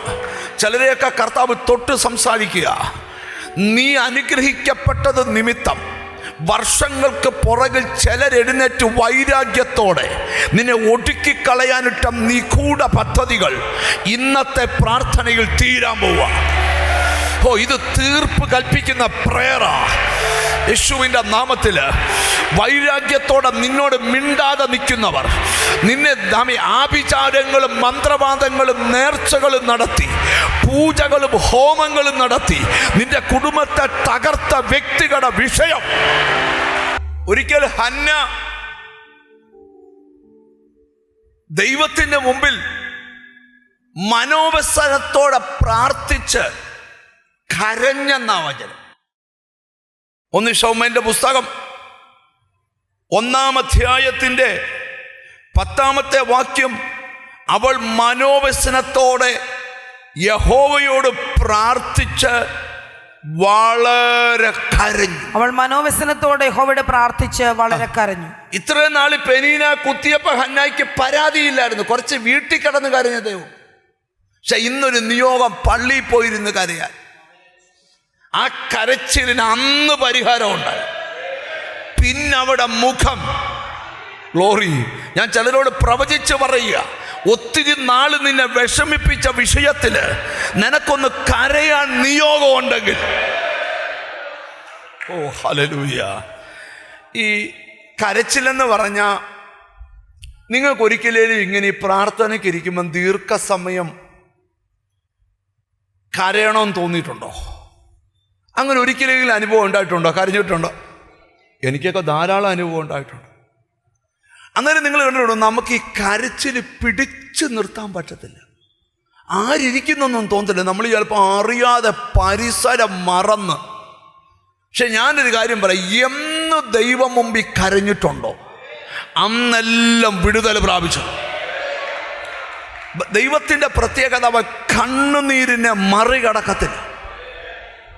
ചിലരെയൊക്കെ കർത്താവ് തൊട്ട് സംസാരിക്കുക. നീ അനുഗ്രഹിക്കപ്പെട്ടത് നിമിത്തം വർഷങ്ങൾക്ക് പുറകിൽ ചിലരെഴുന്നേറ്റ് വൈരാഗ്യത്തോടെ നിന്നെ ഒടുക്കിക്കളയാനിട്ട നിഗൂഢ പദ്ധതികൾ ഇന്നത്തെ പ്രാർത്ഥനയിൽ തീരാൻ പോവുക. ഇത് തീർപ്പ് കൽപ്പിക്കുന്ന പ്രേയറാ. യേശുവിൻ്റെ നാമത്തിൽ വൈരാഗ്യത്തോടെ നിന്നോട് മിണ്ടാതെ നിൽക്കുന്നവർ, നിന്നെ ആഭിചാരങ്ങളും മന്ത്രവാദങ്ങളും നേർച്ചകളും നടത്തി, പൂജകളും ഹോമങ്ങളും നടത്തി നിന്റെ കുടുംബത്തെ തകർത്ത വ്യക്തികളുടെ വിഷയം. ഒരിക്കൽ ഹന്ന ദൈവത്തിന്റെ മുമ്പിൽ മനോവസരത്തോടെ പ്രാർത്ഥിച്ച് കരഞ്ഞെന്നാ വചനം. 1 ശമൂവേലിന്റെ പുസ്തകം 1-ാം അധ്യായത്തിന്റെ 10-ാമത്തെ വാക്യം. അവൾ മനോവ്യസനത്തോടെ യഹോവയോട് പ്രാർത്ഥിച്ച് വളരെ കരഞ്ഞു. അവൾ മനോവ്യസനത്തോടെ യഹോവയോട് പ്രാർത്ഥിച്ച് വളരെ കരഞ്ഞു. ഇത്രയും നാള് പെനീന കുത്തിയപ്പോ ഹന്നായിക്ക് പരാതിയില്ലായിരുന്നു. കുറച്ച് വീട്ടിൽ കിടന്ന് കരഞ്ഞതേ. പക്ഷെ ഇന്നൊരു നിയോഗം പള്ളിയിൽ പോയിരുന്ന് കരയാൻ. ആ കരച്ചിലിന് അന്ന് പരിഹാരം ഉണ്ടായി. പിന്നെ അവിടെ മുഖം. ഗ്ലോറി. ഞാൻ ചിലരോട് പ്രവചിച്ച് പറയുക, ഒത്തിരി നാള് നിന്നെ വിഷമിപ്പിച്ച വിഷയത്തില് നിനക്കൊന്ന് കരയാൻ നിയോഗം ഉണ്ടെങ്കിൽ, ഹല്ലേലൂയ. ഈ കരച്ചിലെന്ന് പറഞ്ഞ നിങ്ങൾക്ക് ഒരിക്കലും ഇങ്ങനെ ഈ പ്രാർത്ഥനയ്ക്ക് ഇരിക്കുമ്പം ദീർഘസമയം കരയണമെന്ന് തോന്നിയിട്ടുണ്ടോ? അങ്ങനെ ഒരിക്കലെങ്കിലും അനുഭവം ഉണ്ടായിട്ടുണ്ടോ? കരഞ്ഞിട്ടുണ്ടോ? എനിക്കൊക്കെ ധാരാളം അനുഭവം ഉണ്ടായിട്ടുണ്ട്. അന്നേരം നിങ്ങൾ കണ്ടിട്ടുണ്ടോ, നമുക്ക് ഈ കരച്ചിൽ പിടിച്ചു നിർത്താൻ പറ്റത്തില്ല. ആരിയ്ക്കുന്നൊന്നും തോന്നത്തില്ല. നമ്മൾ ചിലപ്പോൾ അറിയാതെ പരിസരം മറന്ന്. പക്ഷെ ഞാനൊരു കാര്യം പറയാം, എന്ന് ദൈവം മുമ്പിൽ കരഞ്ഞിട്ടുണ്ടോ അന്നെല്ലാം വിടുതൽ പ്രാപിച്ചു. ദൈവത്തിൻ്റെ പ്രത്യേകത, അവ കണ്ണുനീരിനെ മറികടക്കത്തില്ല.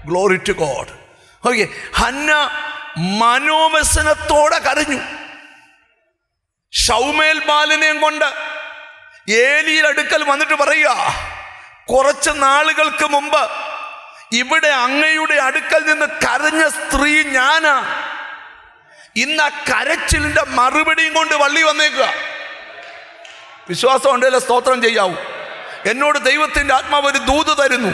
Glory to God. Okay, Hannah മനോവ്യസനത്തോടെ കരഞ്ഞു. ശൗമേൽ ബാലനെയും കൊണ്ട് ഏലിയുടെ അടുക്കൽ വന്നിട്ട് പറയുക, കുറച്ച് നാളുകൾക്ക് മുമ്പ് ഇവിടെ അങ്ങയുടെ അടുക്കൽ നിന്ന് കരഞ്ഞ സ്ത്രീ ഞാനാ. ഇന്ന് ആ കരച്ചിലിന്റെ മറുപടിയും കൊണ്ട് വള്ളി വന്നേക്കുക. വിശ്വാസം ഉണ്ടല്ലോ, സ്തോത്രം ചെയ്യാവൂ. എന്നോട് ദൈവത്തിൻ്റെ ആത്മാവ് ഒരു ദൂത് തരുന്നു.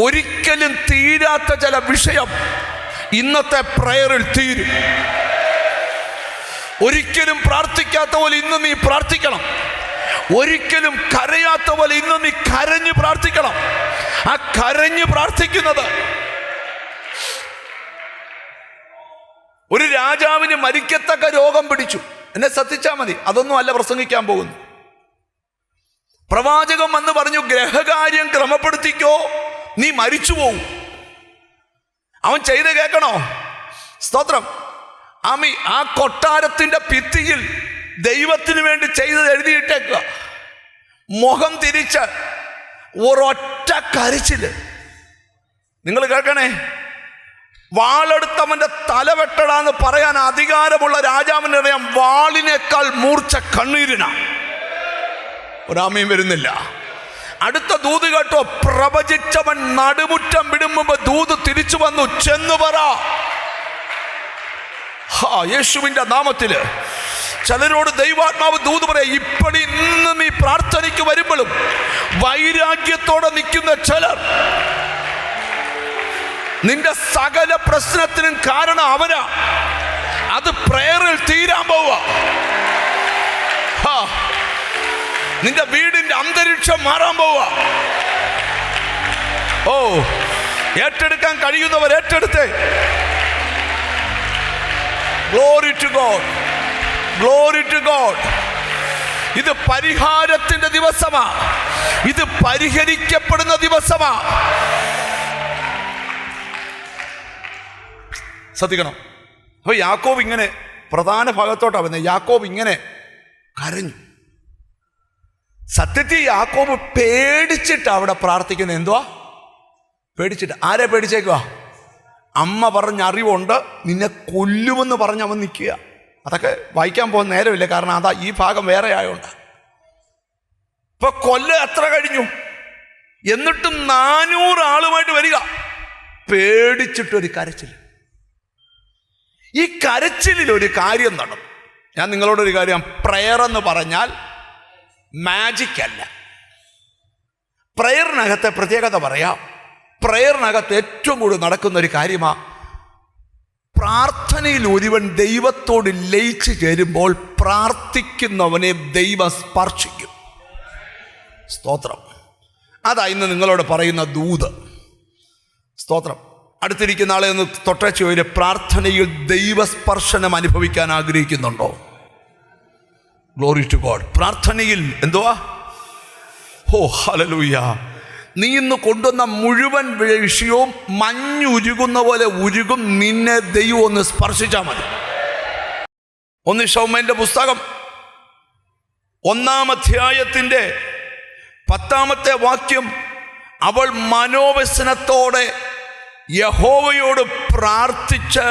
ഒരിക്കലും തീരാത്ത ചില വിഷയം ഇന്നത്തെ പ്രയറിൽ തീരും. ഒരിക്കലും പ്രാർത്ഥിക്കാത്ത പോലെ ഇന്ന് നീ പ്രാർത്ഥിക്കണം. ഒരിക്കലും കരയാത്ത പോലെ ഇന്ന് നീ കരഞ്ഞ് പ്രാർത്ഥിക്കണം. ആ കരഞ്ഞ് പ്രാർത്ഥിക്കുന്നത്, ഒരു രാജാവിന് മരിക്കത്തക്ക രോഗം പിടിച്ചു. എന്നെ ശ്രദ്ധിച്ചാൽ മതി, അതൊന്നും അല്ല പ്രസംഗിക്കാൻ പോകുന്നു. പ്രവാചകൻ വന്ന് പറഞ്ഞു, ഗ്രഹകാര്യം ക്രമപ്പെടുത്തിക്കോ, നീ മരിച്ചു പോവും. അവൻ ചെയ്ത് കേൾക്കണോ? സ്തോത്രം. ആ കൊട്ടാരത്തിന്റെ ഭിത്തിയിൽ ദൈവത്തിന് വേണ്ടി ചെയ്തത് എഴുതിയിട്ടേക്കുക. മുഖം തിരിച്ച് ഒരൊറ്റ കരച്ചില്. നിങ്ങൾ കേൾക്കണേ, വാളെടുത്തവന്റെ തലവെട്ടടാന്ന് പറയാൻ അധികാരമുള്ള രാജാവിന് അറിയാം, വാളിനേക്കാൾ മൂർച്ച കണ്ണീരിനാ. ഒരാമയും വരുന്നില്ല. അടുത്ത ദൂത് കേട്ടോ, പ്രവചിച്ചവൻ നടുമുറ്റം വിടുമ്പോ ദൂത് തിരിച്ചു വന്നു, ചെന്നു പറ യേശുവിന്റെ നാമത്തില്. ചിലരോട് ദൈവാത്മാവ് ദൂത് പറയാ, ഇപ്പടി ഇന്ന് നീ പ്രാർത്ഥനയ്ക്ക് വരുമ്പോഴും വൈരാഗ്യത്തോടെ നിൽക്കുന്ന ചിലർ, നിന്റെ സകല പ്രശ്നത്തിനും കാരണം അവരാ. അത് പ്രയറിൽ തീരാൻ പോവാ. നിന്റെ വീടിന്റെ അന്തരീക്ഷം മാറാൻ പോവാ. ഓ, ഏറ്റെടുക്കാൻ കഴിയുന്നവർ ഏറ്റെടുത്തേ. Glory to God, glory to God. ഇത് പരിഹാരത്തിന്റെ ദിവസമാ. ഇത് പരിഹരിക്കപ്പെടുന്ന ദിവസമാ. ശ്രദ്ധിക്കണം. അപ്പൊ യാക്കോബ് ഇങ്ങനെ പ്രധാന ഭാഗത്തോട്ടാ വന്നത്. യാക്കോബ് ഇങ്ങനെ കരഞ്ഞു. സത്യത്തിൽ യാക്കോബ് പേടിച്ചിട്ട് അവിടെ പ്രാർത്ഥിക്കുന്നത്. എന്തുവാ പേടിച്ചിട്ട്? ആരെ പേടിച്ചേക്കുക? അമ്മ പറഞ്ഞ അറിവുണ്ട്, നിന്നെ കൊല്ലുമെന്ന് പറഞ്ഞ് അവൻ നിൽക്കുക. അതൊക്കെ വായിക്കാൻ പോകുന്ന നേരമില്ല, കാരണം അതാ ഈ ഭാഗം വേറെ ആയോണ്ട്. ഇപ്പൊ എത്ര കഴിഞ്ഞു? എന്നിട്ടും 400 ആളുമായിട്ട് വരിക, പേടിച്ചിട്ടൊരു കരച്ചിൽ. ഈ കരച്ചിലിൽ ഒരു കാര്യം നടന്നു. ഞാൻ നിങ്ങളോടൊരു കാര്യം, പ്രയർ എന്ന് പറഞ്ഞാൽ മാജിക് അല്ല. പ്രയറിനകത്തെ പ്രത്യേകത പറയാം. പ്രയറിനകത്ത് ഏറ്റവും കൂടുതൽ നടക്കുന്ന ഒരു കാര്യമാണ്, പ്രാർത്ഥനയിൽ ഒരുവൻ ദൈവത്തോട് ലയിച്ചു ചേരുമ്പോൾ പ്രാർത്ഥിക്കുന്നവനെ ദൈവം സ്പർശിക്കും. സ്തോത്രം. അതാ ഇന്ന് നിങ്ങളോട് പറയുന്ന ദൂത്. സ്തോത്രം. അടുത്തിരിക്കുന്ന ആളെ ഒന്ന് തൊട്ടേച്ചോയിലെ, പ്രാർത്ഥനയിൽ ദൈവസ്പർശനം അനുഭവിക്കാൻ ആഗ്രഹിക്കുന്നുണ്ടോ? Glory to God. പ്രാർത്ഥനയിൽ എന്തുവാ? ഓ ഹല്ലേലൂയ. നീ ഇന്ന് കൊണ്ടുവന്ന മുഴുവൻ വിഷയവും മഞ്ഞുരുകുന്ന പോലെ ഉരുകും. നിന്നെ ദൈവം ഒന്ന് സ്പർശിച്ചാൽ മതി. 1 ശമൂവേലിന്റെ പുസ്തകം 1-ാം അധ്യായത്തിന്റെ 10-ാമത്തെ വാക്യം, അവൾ മനോവ്യസനത്തോടെ യഹോവയോട് പ്രാർത്ഥിച്ച്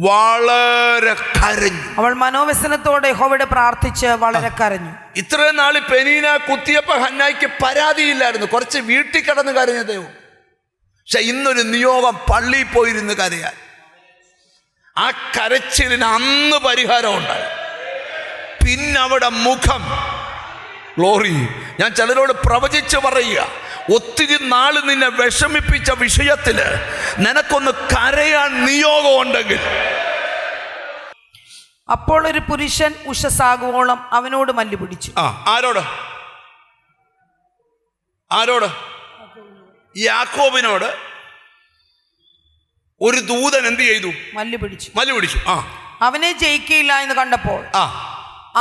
വളരെ കരഞ്ഞു. അവൾ മനോവ്യസനത്തോടെ യഹോവയോട് പ്രാർത്ഥിച്ച് വളരെ കരഞ്ഞു. ഇത്രയും നാള് പെനീന കുത്തിയപ്പോ ഹന്നായ്ക്ക് പരാതിയില്ലായിരുന്നു, കുറച്ച് വീട്ടിൽ കിടന്ന് കരഞ്ഞതേ. പക്ഷെ ഇന്നൊരു നിയോഗം, പള്ളിയിൽ പോയിരുന്ന് കരയാൻ. ആ കരച്ചിലിന് അന്ന് പരിഹാരം ഉണ്ടായി. പിന്നെ അവിടെ മുഖം. ഗ്ലോറി. ഞാൻ ചിലരോട് പ്രവചിച്ച് പറയുക, ഒത്തിരി നാൾ നിന്നെ വിഷമിപ്പിച്ച വിഷയത്തില് നിനക്കൊന്ന് കരയാൻ നിയോഗം ഉണ്ടെങ്കിൽ, അപ്പോൾ ഒരു പുരുഷൻ ഉഷസാകുവോളം അവനോട് മല്ലു പിടിച്ചു. ആരോട്? യാക്കോബിനോട് ഒരു ദൂതൻ എന്ത് ചെയ്തു? മല്ലു പിടിച്ചു. അവനെ ജയിക്കയില്ല എന്ന് കണ്ടപ്പോൾ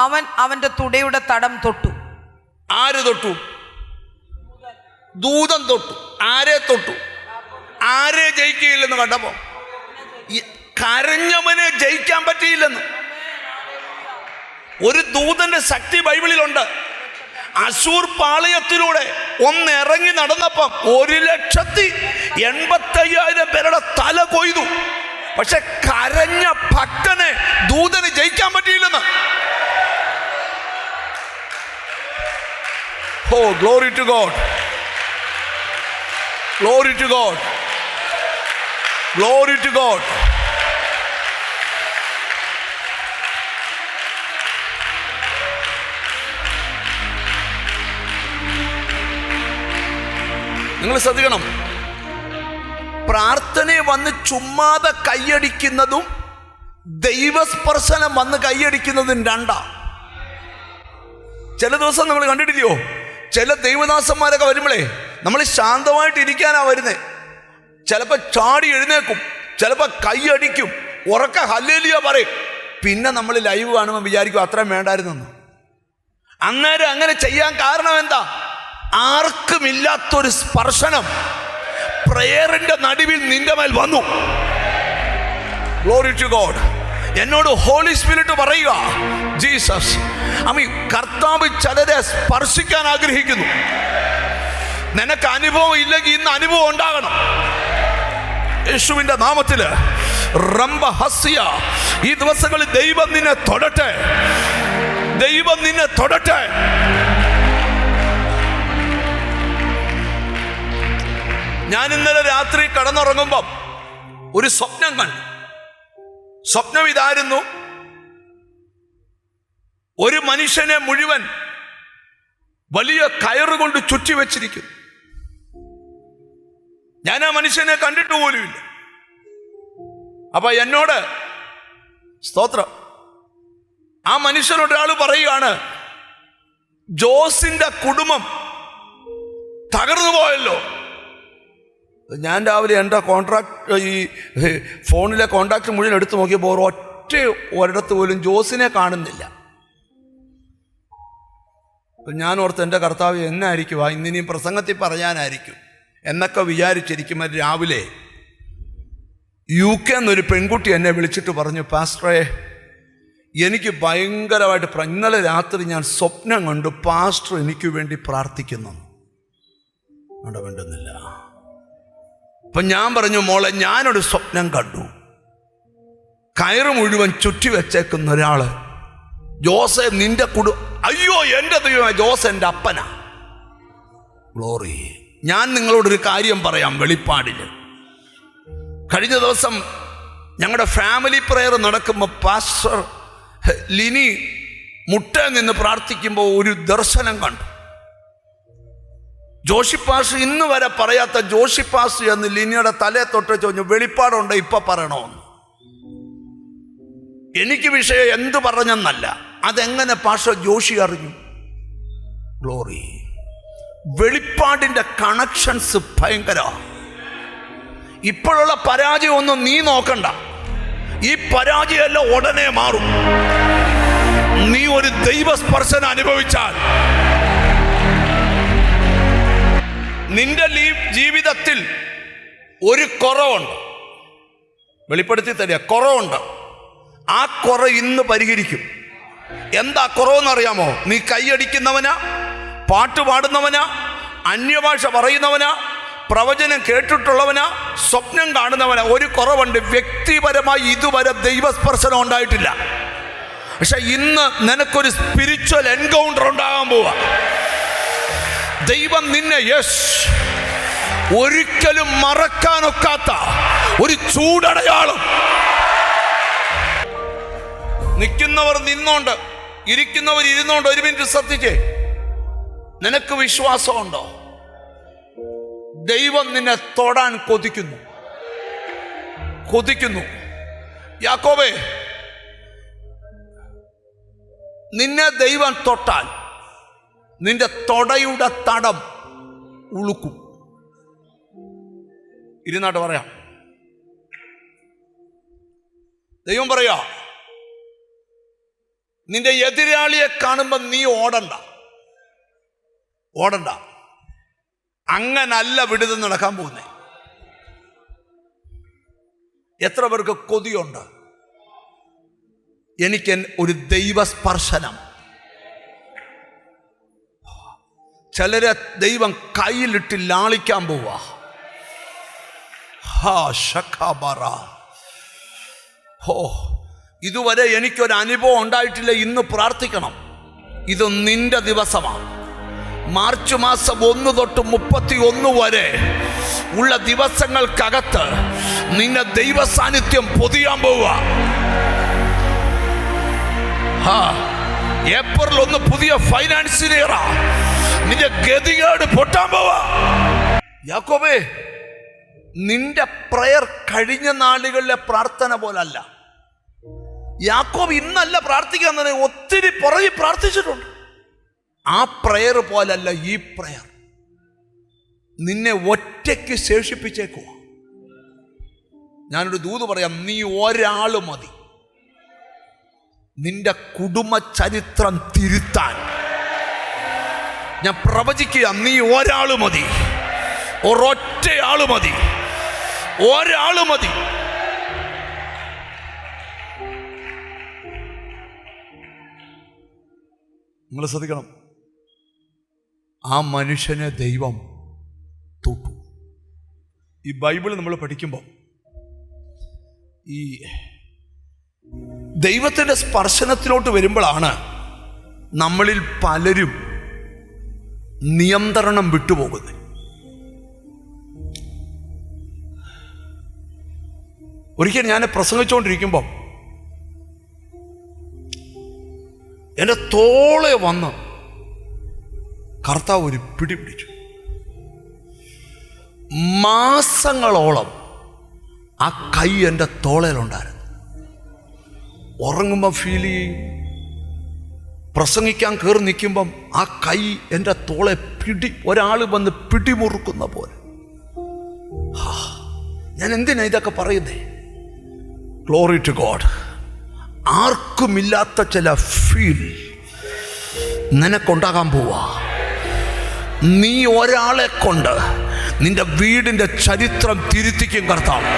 അവൻ അവന്റെ തുടയുടെ തടം തൊട്ടു. ആര് തൊട്ടു? ദൂതൻ തൊട്ടു. ആരെ തൊട്ടു? ആരെ ജയിക്കുകയില്ലെന്ന് കണ്ടപ്പോ. കരഞ്ഞവനെ ജയിക്കാൻ പറ്റിയില്ലെന്ന്. ഒരു ദൂതന്റെ ശക്തി ബൈബിളിലുണ്ട്. അശൂർ പാളയത്തിലൂടെ ഒന്നിറങ്ങി നടന്നപ്പം 1,85,000 പേരുടെ തല കൊയ്തു. പക്ഷെ കരഞ്ഞ ഭക്തനെ ദൂതന് ജയിക്കാൻ പറ്റിയില്ലെന്ന്. ഓ, glory to God, glory to God, glory to God. നിങ്ങൾ ശ്രദ്ധിക്കണം, പ്രാർത്ഥനയെ വന്ന് ചുമ്മാതെ കൈയടിക്കുന്നതും ദൈവസ്പർശനം വന്ന് കൈയടിക്കുന്നതും രണ്ടാ. ചില ദിവസം നമ്മൾ കണ്ടിട്ടില്ലയോ, ചില ദൈവദാസന്മാരൊക്കെ വരുമ്പോഴേ നമ്മൾ ശാന്തമായിട്ട് ഇരിക്കാനാ വരുന്നേ. ചിലപ്പോൾ ചാടി എഴുന്നേക്കും, ചിലപ്പോൾ കൈയടിക്കും, ഉറക്ക ഹല്ലേലൂയ പറയും. പിന്നെ നമ്മൾ ലൈവ് കാണുമ്പോൾ വിചാരിക്കും അത്രയും വേണ്ടായിരുന്നെന്ന്. അന്നേരം അങ്ങനെ ചെയ്യാൻ കാരണം എന്താ? ആർക്കുമില്ലാത്തൊരു സ്പർശനം പ്രേയറിന്റെ നടുവിൽ നിന്റെ മേൽ വന്നു. Glory to God. എന്നോട് ഹോളി സ്പിരിറ്റ് പറയുക, ജീസസ് കർത്താവ് ചിലരെ സ്പർശിക്കാൻ ആഗ്രഹിക്കുന്നു. നിനക്ക് അനുഭവം ഇല്ലെങ്കിൽ ഇന്ന് അനുഭവം ഉണ്ടാകണം. യേശുവിന്റെ നാമത്തില് റംബഹസ്യ ഈ ദിവസങ്ങളിൽ ദൈവം നിന്നെ തൊടട്ടെ, ദൈവം നിന്നെ തൊടട്ടെ. ഞാൻ ഇന്നലെ രാത്രി കടന്നുറങ്ങുമ്പം ഒരു സ്വപ്നം കണ്ടു. സ്വപ്നം ഇതായിരുന്നു: ഒരു മനുഷ്യനെ മുഴുവൻ വലിയ കയറുകൊണ്ട് ചുറ്റി വെച്ചിരിക്കുന്നു. ഞാൻ ആ മനുഷ്യനെ കണ്ടിട്ട് പോലുമില്ല. അപ്പൊ എന്നോട് സ്തോത്രം, ആ മനുഷ്യനോട് ഒരാൾ പറയുകയാണ്, ജോസിന്റെ കുടുംബം തകർന്നു പോയല്ലോ. ഞാൻ രാവിലെ എൻ്റെ ഈ ഫോണിലെ കോൺടാക്ട് മുഴുവൻ എടുത്തു നോക്കിയപ്പോൾ ഒരിടത്ത് പോലും ജോസിനെ കാണുന്നില്ല. ഞാൻ ഓർത്ത്, എൻ്റെ കർത്താവ് എന്നായിരിക്കും ഇന്നിനിയും പ്രസംഗത്തിൽ പറയാനായിരിക്കും എന്നൊക്കെ വിചാരിച്ചിരിക്കുമ്പോൾ രാവിലെ UK എന്നൊരു പെൺകുട്ടി എന്നെ വിളിച്ചിട്ട് പറഞ്ഞു, പാസ്റ്ററെ, എനിക്ക് ഭയങ്കരമായിട്ട് ഇന്നലെ രാത്രി ഞാൻ സ്വപ്നം കണ്ടു, പാസ്റ്റർ എനിക്ക് വേണ്ടി പ്രാർത്ഥിക്കുന്നു. അവിടെ വേണ്ടുന്നില്ല. അപ്പം ഞാൻ പറഞ്ഞു, മോളെ, ഞാനൊരു സ്വപ്നം കണ്ടു. കയറ് മുഴുവൻ ചുറ്റി വെച്ചേക്കുന്ന ഒരാള്, ജോസ് നിന്റെ അയ്യോ എൻ്റെ ദൈവമേ, ജോസ് എൻ്റെ അപ്പനാ. ഗ്ലോറി. ഞാൻ നിങ്ങളോടൊരു കാര്യം പറയാം. വെളിപ്പാടില് കഴിഞ്ഞ ദിവസം ഞങ്ങളുടെ ഫാമിലി പ്രെയർ നടക്കുമ്പോൾ പാസ്റ്റർ ലിനി മുട്ട നിന്ന് പ്രാർത്ഥിക്കുമ്പോൾ ഒരു ദർശനം കണ്ടു. ജോഷിപ്പാസ് ഇന്ന് വരെ പറയാത്ത ജോഷിപ്പാസ് എന്ന് ലിനിയുടെ തലയെ തൊട്ട് ചോദിച്ചു, വെളിപ്പാടുണ്ട് ഇപ്പൊ പറയണമെന്ന്. എനിക്ക് വിഷയം എന്ത് പറഞ്ഞെന്നല്ല, അതെങ്ങനെ പാസ്റ്റർ ജോഷി അറിഞ്ഞു? ഗ്ലോറി. വെളിപ്പാടിന്റെ കണക്ഷൻസ് ഭയങ്കര. ഇപ്പോഴുള്ള പരാജയം ഒന്നും നീ നോക്കണ്ട, ഈ പരാജയമെല്ലാം ഉടനെ മാറും. നീ ഒരു ദൈവസ്പർശനം അനുഭവിച്ചാൽ നിന്റെ ജീവിതത്തിൽ ഒരു കുറവുണ്ട്, വെളിപ്പെടുത്തി തരിക, കുറവുണ്ട്. ആ കുറവ് ഇന്ന് പരിഹരിക്കും. എന്താ കുറവെന്നറിയാമോ? നീ കൈയടിക്കുന്നവനാ, പാട്ട് പാടുന്നവനാ, അന്യഭാഷ പറയുന്നവനാ, പ്രവചനം കേട്ടിട്ടുള്ളവനാ, സ്വപ്നം കാണുന്നവനാ. ഒരു കുറവുണ്ട്, വ്യക്തിപരമായി ഇതുവരെ ദൈവസ്പർശനം ഉണ്ടായിട്ടില്ല. പക്ഷെ ഇന്ന് നിനക്കൊരു സ്പിരിച്വൽ എൻകൗണ്ടർ ഉണ്ടാകാൻ പോവാ. ദൈവം നിന്നെ ഒരിക്കലും മറക്കാനൊക്കാത്ത ഒരു ചൂടടയാളം. നിൽക്കുന്നവർ നിന്നോണ്ട്, ഇരിക്കുന്നവർ ഇരുന്നോണ്ട്. ഒരു മിനിറ്റ് ശ്രദ്ധിച്ചേ. നിനക്ക് വിശ്വാസമുണ്ടോ? ദൈവം നിന്നെ തൊടാൻ കൊതിക്കുന്നു. യാക്കോബേ, നിന്നെ ദൈവം തൊട്ടാൽ നിന്റെ തൊടയുടെ തടം ഉളുക്കും. ഇരുന്നാട്ട് പറയാം. ദൈവം പറയാ, നിന്റെ എതിരാളിയെ കാണുമ്പോ നീ ഓടണ്ട. അങ്ങനല്ല വിടുതൽ നടക്കാൻ പോകുന്നേ. എത്ര പേർക്ക് കൊതിയുണ്ട് എനിക്ക് ഒരു ദൈവസ്പർശനം? ചിലരെ ദൈവം കയ്യിലിട്ട് ലാളിക്കാൻ പോവാ. ഇതുവരെ എനിക്കൊരു അനുഭവം ഉണ്ടായിട്ടില്ല. ഇന്ന് പ്രാർത്ഥിക്കണം. ഇത് നിന്റെ ദിവസമാണ്. മാർച്ച് മാസം 1 തൊട്ട് 31 വരെ ഉള്ള ദിവസങ്ങൾക്കകത്ത് നിന്നെ ദൈവ സാന്നിധ്യം പൊതിയാൻ പോവുക. ഏപ്രിൽ 1 പുതിയ ഫൈനാൻഷ്യൽ ഇയർ. നിന്റെ ഗതികേട് പൊട്ടാൻ പോവാ. യാക്കോബേ, നിന്റെ പ്രയർ കഴിഞ്ഞ നാളുകളിലെ പ്രാർത്ഥന പോലല്ല. യാക്കോബ് ഇന്നല്ല പ്രാർത്ഥിക്കാൻ തന്നെ ഒത്തിരി പുറകെ പ്രാർത്ഥിച്ചിട്ടുണ്ട്. ആ പ്രയർ പോലല്ല ഈ പ്രയർ. നിന്നെ ഒറ്റയ്ക്ക് ശേഷിപ്പിച്ചേക്കുക. ഞാനൊരു ദൂത് പറയാം. നീ ഒരാൾ മതി നിന്റെ കുടുംബ ചരിത്രം തിരുത്താൻ. ഞാൻ പ്രവചിക്കുക, നീ ഒരാൾ മതി. ഒരൊറ്റയാൾ മതി. ഒരാൾ മതി. നിങ്ങൾ ശ്രദ്ധിക്കണം. ആ മനുഷ്യനെ ദൈവം തൊട്ടു. ഈ ബൈബിൾ നമ്മൾ പഠിക്കുമ്പോൾ ഈ ദൈവത്തിൻ്റെ സ്പർശനത്തിലോട്ട് വരുമ്പോഴാണ് നമ്മളിൽ പലരും നിയന്ത്രണം വിട്ടുപോകുന്നത്. ഒരിക്കൽ ഞാൻ പ്രസംഗിച്ചുകൊണ്ടിരിക്കുമ്പോൾ എൻ്റെ തോളെ വന്ന് കർത്താവ് ഒരു പിടി പിടിച്ചു. മാസങ്ങളോളം ആ കൈ എൻ്റെ തോളയിലുണ്ടായിരുന്നു. ഉറങ്ങുമ്പോൾ ഫീൽ ചെയ്യും. പ്രസംഗിക്കാൻ കയറി നിൽക്കുമ്പം ആ കൈ എൻ്റെ തോളെ ഒരാൾ വന്ന് പിടിമുറുക്കുന്ന പോലെ. ഞാൻ എന്തിനാ ഇതൊക്കെ പറയുന്നേ? Glory to God. ആർക്കുമില്ലാത്ത ചില ഫീൽ നിനക്കുണ്ടാകാൻ പോവാ. നീ ഒരാളെ കൊണ്ട് നിന്റെ വീടിൻ്റെ ചരിത്രം തിരുത്തിക്കും കർത്താവ്.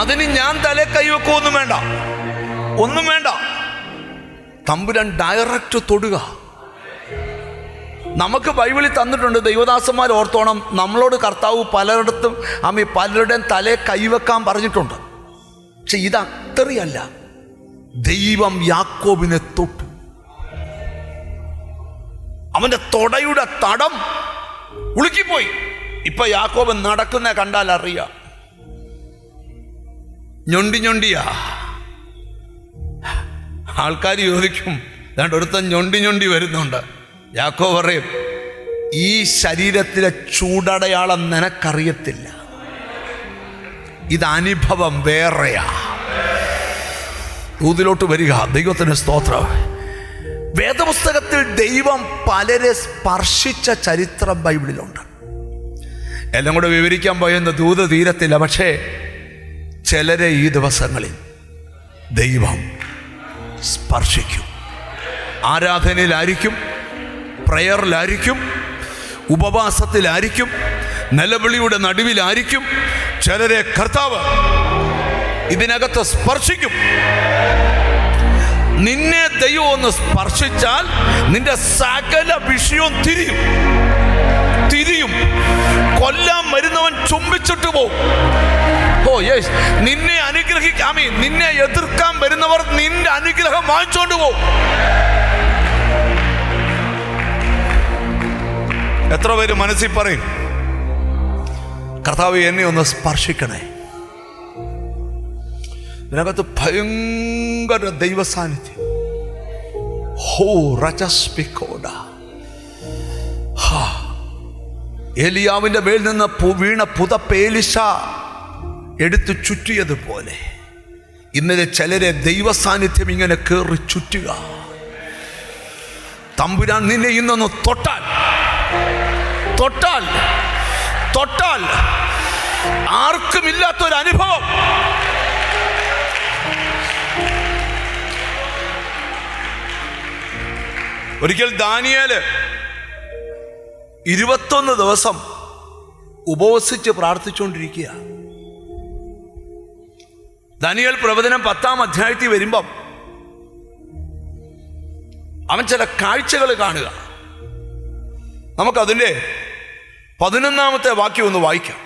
അതിന് ഞാൻ തലേ കൈവെക്കൊന്നും വേണ്ട, ഒന്നും വേണ്ട. തമ്പുരാൻ ഡയറക്റ്റ് തൊടുക. നമുക്ക് ബൈബിളിൽ തന്നിട്ടുണ്ട്. ദൈവദാസന്മാർ ഓർത്തോണം, നമ്മളോട് കർത്താവ് പലയിടത്തും പലരുടെയും തലേ കൈവെക്കാൻ പറഞ്ഞിട്ടുണ്ട്. പക്ഷെ ഇത് അത്രയല്ല. ദൈവം യാക്കോബിനെ തൊട്ടു. അവന്റെ തൊടയുടെ തടം ഉളുക്കിപ്പോയി. ഇപ്പൊ യാക്കോബ് നടക്കുന്ന കണ്ടാൽ അറിയാം. ഞൊണ്ടിയാ. ആൾക്കാർ ചോദിക്കും, അതുകൊണ്ട് ഒരുത്തൻ ഞൊണ്ടി വരുന്നുണ്ട്. യാക്കോബ് പറയും, ഈ ശരീരത്തിലെ ചൂടടയാളം നിനക്കറിയത്തില്ല, ഇത് അനുഭവം വേറെയാ. ൂതിലോട്ട് വരിക. ദൈവത്തിന് സ്തോത്രം. വേദപുസ്തകത്തിൽ ദൈവം പലരെ സ്പർശിച്ച ചരിത്രം ബൈബിളിലുണ്ട്. എല്ലാം കൂടെ വിവരിക്കാൻ പോയെന്ന് ദൂത് തീരത്തില്ല. പക്ഷേ ചിലരെ ഈ ദിവസങ്ങളിൽ ദൈവം സ്പർശിക്കും. ആരാധനയിലായിരിക്കും, പ്രയറിലായിരിക്കും, ഉപവാസത്തിലായിരിക്കും, നിലവിളിയുടെ നടുവിലായിരിക്കും. ചിലരെ കർത്താവ് ഇതിനകത്ത് സ്പർശിക്കും. നിന്നെ ദൈവം ഒന്ന് സ്പർശിച്ചാൽ നിന്റെ സകല വിഷയവും തിരിയും. കൊല്ലാൻ വരുന്നവൻ ചുംബിച്ചിട്ട് പോകും. യെസ്, നിന്നെ അനുഗ്രഹിക്കാമേ. നിന്നെ എതിർക്കാൻ വരുന്നവർ നിന്റെ അനുഗ്രഹം വാങ്ങിച്ചോണ്ട് പോകും. എത്ര പേര് മനസ്സിൽ പറയും, കർത്താവ് എന്നെ ഒന്ന് സ്പർശിക്കണേ. ഇതിനകത്ത് ഭയങ്കര ദൈവസാന്നിധ്യം. ഏലിയാവിന്റെ മേൽ നിന്ന് വീണ പുതപ്പ് ഏലിശ എടുത്തു ചുറ്റിയതുപോലെ ഇന്നലെ ചിലരെ ദൈവസാന്നിധ്യം ഇങ്ങനെ കയറി ചുറ്റുക. തമ്പുരാൻ നിന്നെ ഇന്നൊന്ന് തൊട്ടാൽ തൊട്ടാൽ തൊട്ടാൽ ആർക്കുമില്ലാത്തൊരനുഭവം. ഒരിക്കൽ ദാനിയേല് 21 ദിവസം ഉപവസിച്ച് പ്രാർത്ഥിച്ചുകൊണ്ടിരിക്കുക. ദാനിയേൽ പ്രവചനം 10-ാം അധ്യായത്തിൽ വരുമ്പം അവൻ ചില കാഴ്ചകൾ കാണുക. നമുക്കതിൻ്റെ 11-ാമത്തെ വാക്യം ഒന്ന് വായിക്കാം.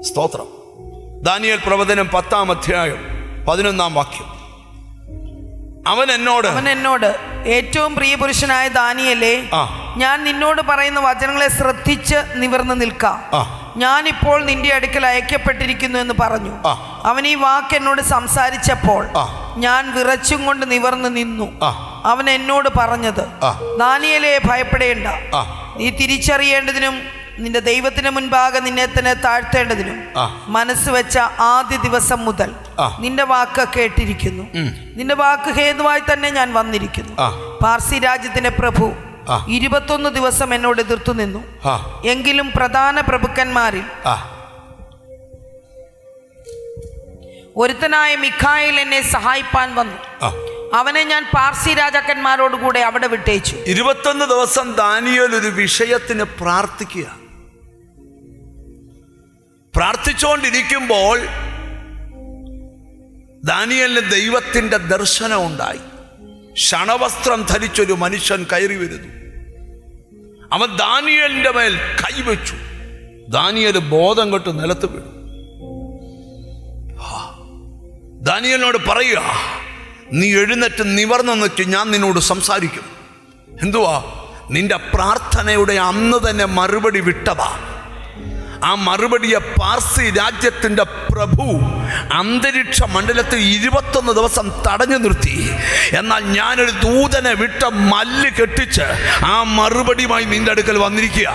സ്തോത്രം. ദാനിയേൽ പ്രവചനം 10-ാം അധ്യായം 11-ാം വാക്യം. അവൻ എന്നോട് ഏറ്റവും പ്രിയപുരുഷനായ ദാനിയേലേ, ഞാൻ നിന്നോട് പറയുന്ന വചനങ്ങളെ ശ്രദ്ധിച്ച് നിവർന്ന് നിൽക്കാം. ഞാനിപ്പോൾ നിന്റെ അടുക്കൽ അയക്കപ്പെട്ടിരിക്കുന്നു എന്ന് പറഞ്ഞു. അവൻ ഈ വാക്ക് എന്നോട് സംസാരിച്ചപ്പോൾ ഞാൻ വിറച്ചും കൊണ്ട് നിവർന്ന് നിന്നു. അവൻ എന്നോട് പറഞ്ഞത്, ദാനിയേലേ, ഭയപ്പെടേണ്ട. നീ തിരിച്ചറിയേണ്ടതിനും നിന്റെ ദൈവത്തിന് മുൻപാകെ നിന്നെ തന്നെ താഴ്ത്തേണ്ടതിനും മനസ്സ് വെച്ച ആദ്യ ദിവസം മുതൽ നിന്റെ വാക്ക് കേട്ടിരിക്കുന്നു. നിന്റെ വാക്ക് ഹേതുവായി തന്നെ ഞാൻ വന്നിരിക്കുന്നു. പാർസി രാജ്യത്തിന്റെ പ്രഭു 21 ദിവസം എന്നോട് എതിർത്തു നിന്നു. എങ്കിലും പ്രധാന പ്രഭുക്കന്മാരിൽ ഒരുത്തനായ മിഖായേൽ എന്നെ സഹായിപ്പാൻ വന്നു. അവനെ ഞാൻ പാർസി രാജാക്കന്മാരോടുകൂടെ അവിടെ വിട്ടേച്ചു. 21 ദിവസം ദാനിയേൽ ഒരു വിഷയത്തിന് പ്രാർത്ഥിക്കുക. പ്രാർത്ഥിച്ചുകൊണ്ടിരിക്കുമ്പോൾ ദാനിയേലിന് ദൈവത്തിൻ്റെ ദർശനം ഉണ്ടായി. ശണവസ്ത്രം ധരിച്ചൊരു മനുഷ്യൻ കയറി വരുന്നു. അവൻ ദാനിയേലിന്റെ മേൽ കൈവച്ചു. ദാനിയേൽ ബോധം കെട്ട് നിലത്ത് വീണു. ദാനിയേലിനോട് പറയുക, നീ എഴുന്നേറ്റ് നിവർന്നു നിൽക്ക്, ഞാൻ നിന്നോട് സംസാരിക്കും. എന്തുവാ? നിന്റെ പ്രാർത്ഥനയുടെ അന്ന് തന്നെ മറുപടി വിട്ടതാ. ആ മറുപടിയെ പാർസി രാജ്യത്തിൻ്റെ പ്രഭു അന്തരീക്ഷ മണ്ഡലത്തിൽ 21 ദിവസം തടഞ്ഞു നിർത്തി. എന്നാൽ ഞാനൊരു ദൂതനെ വിട്ട മല്ല് കെട്ടിച്ച് ആ മറുപടിയുമായി നിന്റെ അടുക്കൽ വന്നിരിക്കുക.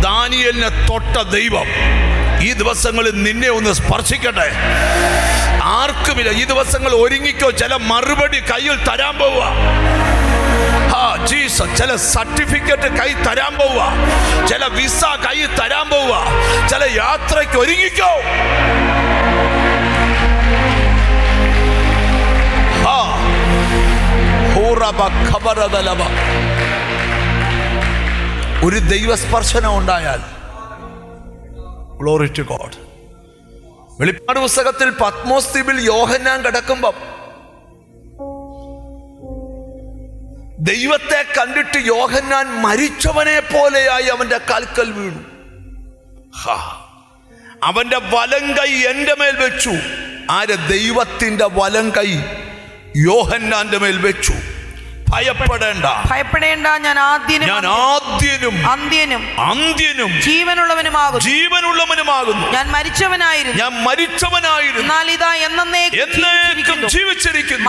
ദാനിയേലിനെ തൊട്ട ദൈവം ഈ ദിവസങ്ങളിൽ നിന്നെ ഒന്ന് സ്പർശിക്കട്ടെ. ആർക്കുമില്ല. ഈ ദിവസങ്ങൾ ഒരുങ്ങിക്കോ. ചില മറുപടി കയ്യിൽ തരാൻ പോവുക. ജീസസ്. ചില സർട്ടിഫിക്കറ്റ് കൈ തരാൻ പോവുക. ചില വിസ കൈ തരാൻ പോവുക. ചില യാത്രയ്ക്ക് ഒരുങ്ങിക്കോ. ഒരു ദൈവസ്പർശനം ഉണ്ടായാൽ ഗ്ലോറി ടു ഗോഡ്. വെളിപ്പാട് പുസ്തകത്തിൽ പത്മോസ് ദ്വീപിൽ യോഹന്നാൻ കിടക്കുമ്പം ദൈവത്തെ കണ്ടിട്ട് യോഹന്നാൻ മരിച്ചവനെ പോലെയായി അവന്റെ കാൽക്കൽ വീണു. അവന്റെ വലം കൈ എന്റെ മേൽ വെച്ചു. ആര്? ദൈവത്തിന്റെ വലം കൈ യോഹന്നാന്റെ മേൽ വെച്ചു. ഭയപ്പെടേണ്ട, ഭയപ്പെടേണ്ട. ഞാൻ ആദ്യനും അന്ത്യനും ജീവനുള്ളവനുമാകുന്നു. ഞാൻ മരിച്ചവനായിരുന്നു, എന്നാൽ ഇതാ എന്നേക്കും ജീവിച്ചിരിക്കുന്നു.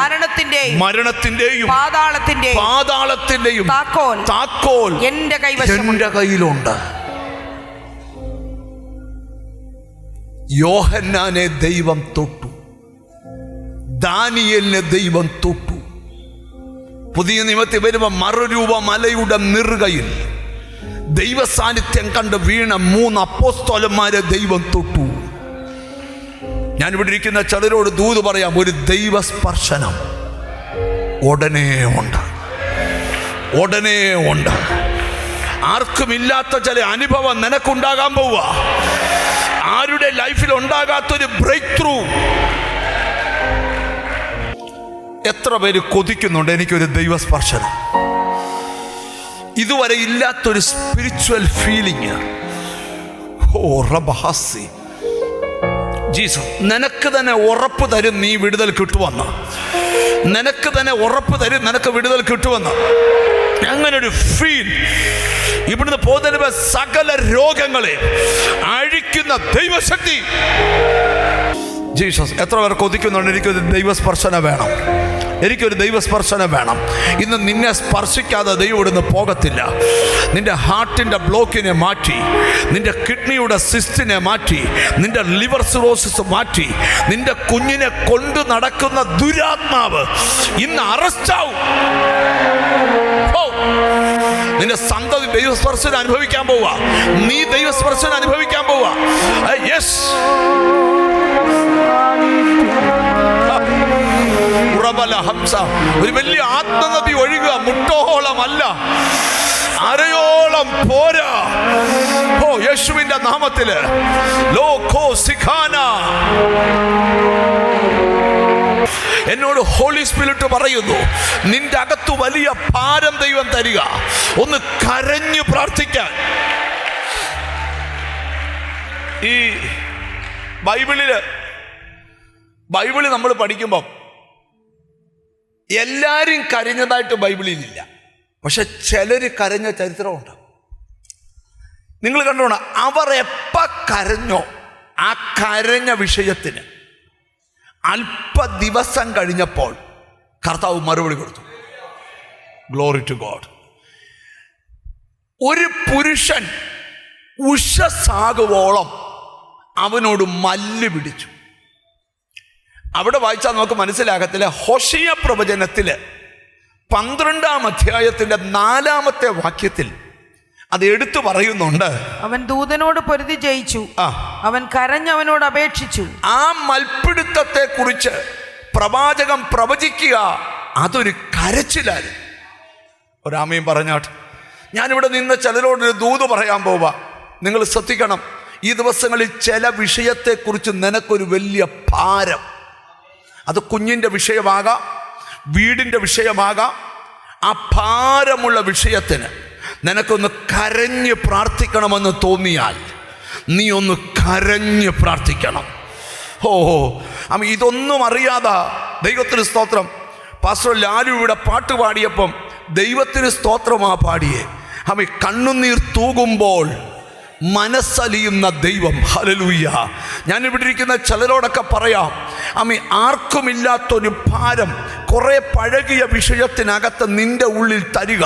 മരണത്തിന്റെയും പാതാളത്തിന്റെയും താക്കോൽ എന്റെ കയ്യിലുണ്ട്. യോഹന്നാനെ ദൈവം തൊട്ടു. ദാനിയേലിനെ ദൈവം തൊട്ടു. പുതിയ നിയമത്തിൽ വരുമ്പോൾ മറുരൂപ മലയുടെ നെറുകയിൽ ദൈവസാന്നിധ്യം കണ്ട് വീണ 3 അപ്പോസ്തലന്മാരെ ദൈവം തൊട്ടു. ഞാനിവിടെ ഇരിക്കുന്ന ചിലരോട് ദൂത് പറയാം, ഒരു ദൈവസ്പർശനം ഉടനെ ഉണ്ട്. ആർക്കുമില്ലാത്ത ചില അനുഭവം നിനക്കുണ്ടാകാൻ പോവുക. ആരുടെ ലൈഫിൽ ഉണ്ടാകാത്തൊരു ബ്രേക്ക് ത്രൂ. എത്ര പേര് കൊതിക്കുന്നുണ്ട് എനിക്കൊരു ദൈവസ്പർശനം? ഇതുവരെ ഇല്ലാത്തൊരു സ്പിരിച്വൽ ഫീലിംഗ്. ജീസസ് നിനക്ക് തന്നെ ഉറപ്പ് തരും നീ വിടുതൽ കിട്ടുമെന്ന്. നിനക്ക് തന്നെ ഉറപ്പ് തരും നിനക്ക് വിടുതൽ കിട്ടുമെന്ന്. അങ്ങനെ ഒരു ഫീൽ. ഇവിടുന്ന് പോകുന്ന സകല രോഗങ്ങളെ അഴിക്കുന്ന ദൈവശക്തി. ജീസസ്. എത്ര പേർ കൊതിക്കുന്നുണ്ട് എനിക്കൊരു ദൈവസ്പർശനം വേണം, എനിക്കൊരു ദൈവസ്പർശനം വേണം. ഇന്ന് നിന്നെ സ്പർശിക്കാതെ ദൈവം ഇവിടുന്ന് പോകത്തില്ല. നിന്റെ ഹാർട്ടിൻ്റെ ബ്ലോക്കിനെ മാറ്റി, നിന്റെ കിഡ്നിയുടെ സിസ്റ്റിനെ മാറ്റി, നിന്റെ ലിവർ സിറോസിസ് മാറ്റി, നിന്റെ കുഞ്ഞിനെ കൊണ്ടു നടക്കുന്ന ദുരാത്മാവ് ഇന്ന് അറസ്റ്റാവും. നിന്റെ സന്തതി ദൈവസ്പർശനം അനുഭവിക്കാൻ പോവുക. നീ ദൈവസ്പർശനം അനുഭവിക്കാൻ പോവുക. യെസ്. ഒരു വലിയ ആത്മനദി ഒഴുകുക. മുട്ടോളമല്ല, അരയോളം പോരാ. ഓ യേശുവിന്റെ നാമത്തില് ലോകോ സിഖാന. എന്നോട് ഹോളി സ്പിരിറ്റ് പറയുന്നു, നിന്റെ അകത്തു വലിയ ഭാരം ദൈവം തരിക. ഒന്ന് കരഞ്ഞു പ്രാർത്ഥിക്കാൻ. ഈ ബൈബിള് നമ്മൾ പഠിക്കുമ്പം എല്ലാവരും കരഞ്ഞതായിട്ട് ബൈബിളിലില്ല, പക്ഷെ ചിലര് കരഞ്ഞ ചരിത്രമുണ്ട്. നിങ്ങൾ കണ്ടോണം, അവർ എപ്പോൾ കരഞ്ഞോ ആ കരഞ്ഞ വിഷയത്തിന് അല്പ ദിവസം കഴിഞ്ഞപ്പോൾ കർത്താവ് മറുപടി കൊടുത്തു. Glory to God. ഒരു പുരുഷൻ ഉഷസാകുവോളം അവനോട് മല്ല് പിടിച്ചു. അവിടെ വായിച്ചാൽ നമുക്ക് മനസ്സിലാകത്തില്ല. ഹോശിയ പ്രവചനത്തില് 12-ാം അധ്യായത്തിന്റെ 4-ാമത്തെ വാക്യത്തിൽ അത് എടുത്തു പറയുന്നുണ്ട്. അവൻ ദൂതനോട് പൊരുതി ജയിച്ചു, അവൻ കരഞ്ഞവനോട് അപേക്ഷിച്ചു. ആ മൽപ്പിടുത്തത്തെ കുറിച്ച് പ്രവാചകൻ പ്രവചിക്കുക അതൊരു കരച്ചിലായിരുന്നു. ഒരാമയും പറഞ്ഞാട്ട്. ഞാനിവിടെ നിന്ന് ചിലരോടൊരു ദൂത് പറയാൻ പോവാ. നിങ്ങൾ ശ്രദ്ധിക്കണം, ഈ ദിവസങ്ങളിൽ ചില വിഷയത്തെക്കുറിച്ച് നിനക്കൊരു വലിയ ഭാരം. അത് കുഞ്ഞിൻ്റെ വിഷയമാകാം, വീടിൻ്റെ വിഷയമാകാം. ആ ഭാരമുള്ള വിഷയത്തിന് നിനക്കൊന്ന് കരഞ്ഞ് പ്രാർത്ഥിക്കണമെന്ന് തോന്നിയാൽ നീ ഒന്ന് കരഞ്ഞ് പ്രാർത്ഥിക്കണം. ഇതൊന്നും അറിയാതെ ദൈവത്തിന് സ്തോത്രം. പാസ്റ്റർ ലാലു ഇവിടെ പാട്ട് പാടിയപ്പം ദൈവത്തിന് സ്തോത്രമാ പാടിയേ. കണ്ണുനീർ തൂകുമ്പോൾ മനസ്സലിയുന്ന ദൈവം. ഹല്ലേലൂയ. ഞാനിവിടെ ഇരിക്കുന്ന ചിലരോടൊക്കെ പറയാം, ആർക്കുമില്ലാത്തൊരു ഭാരം കുറെ പഴകിയ വിഷയത്തിനകത്ത് നിന്റെ ഉള്ളിൽ തരിക.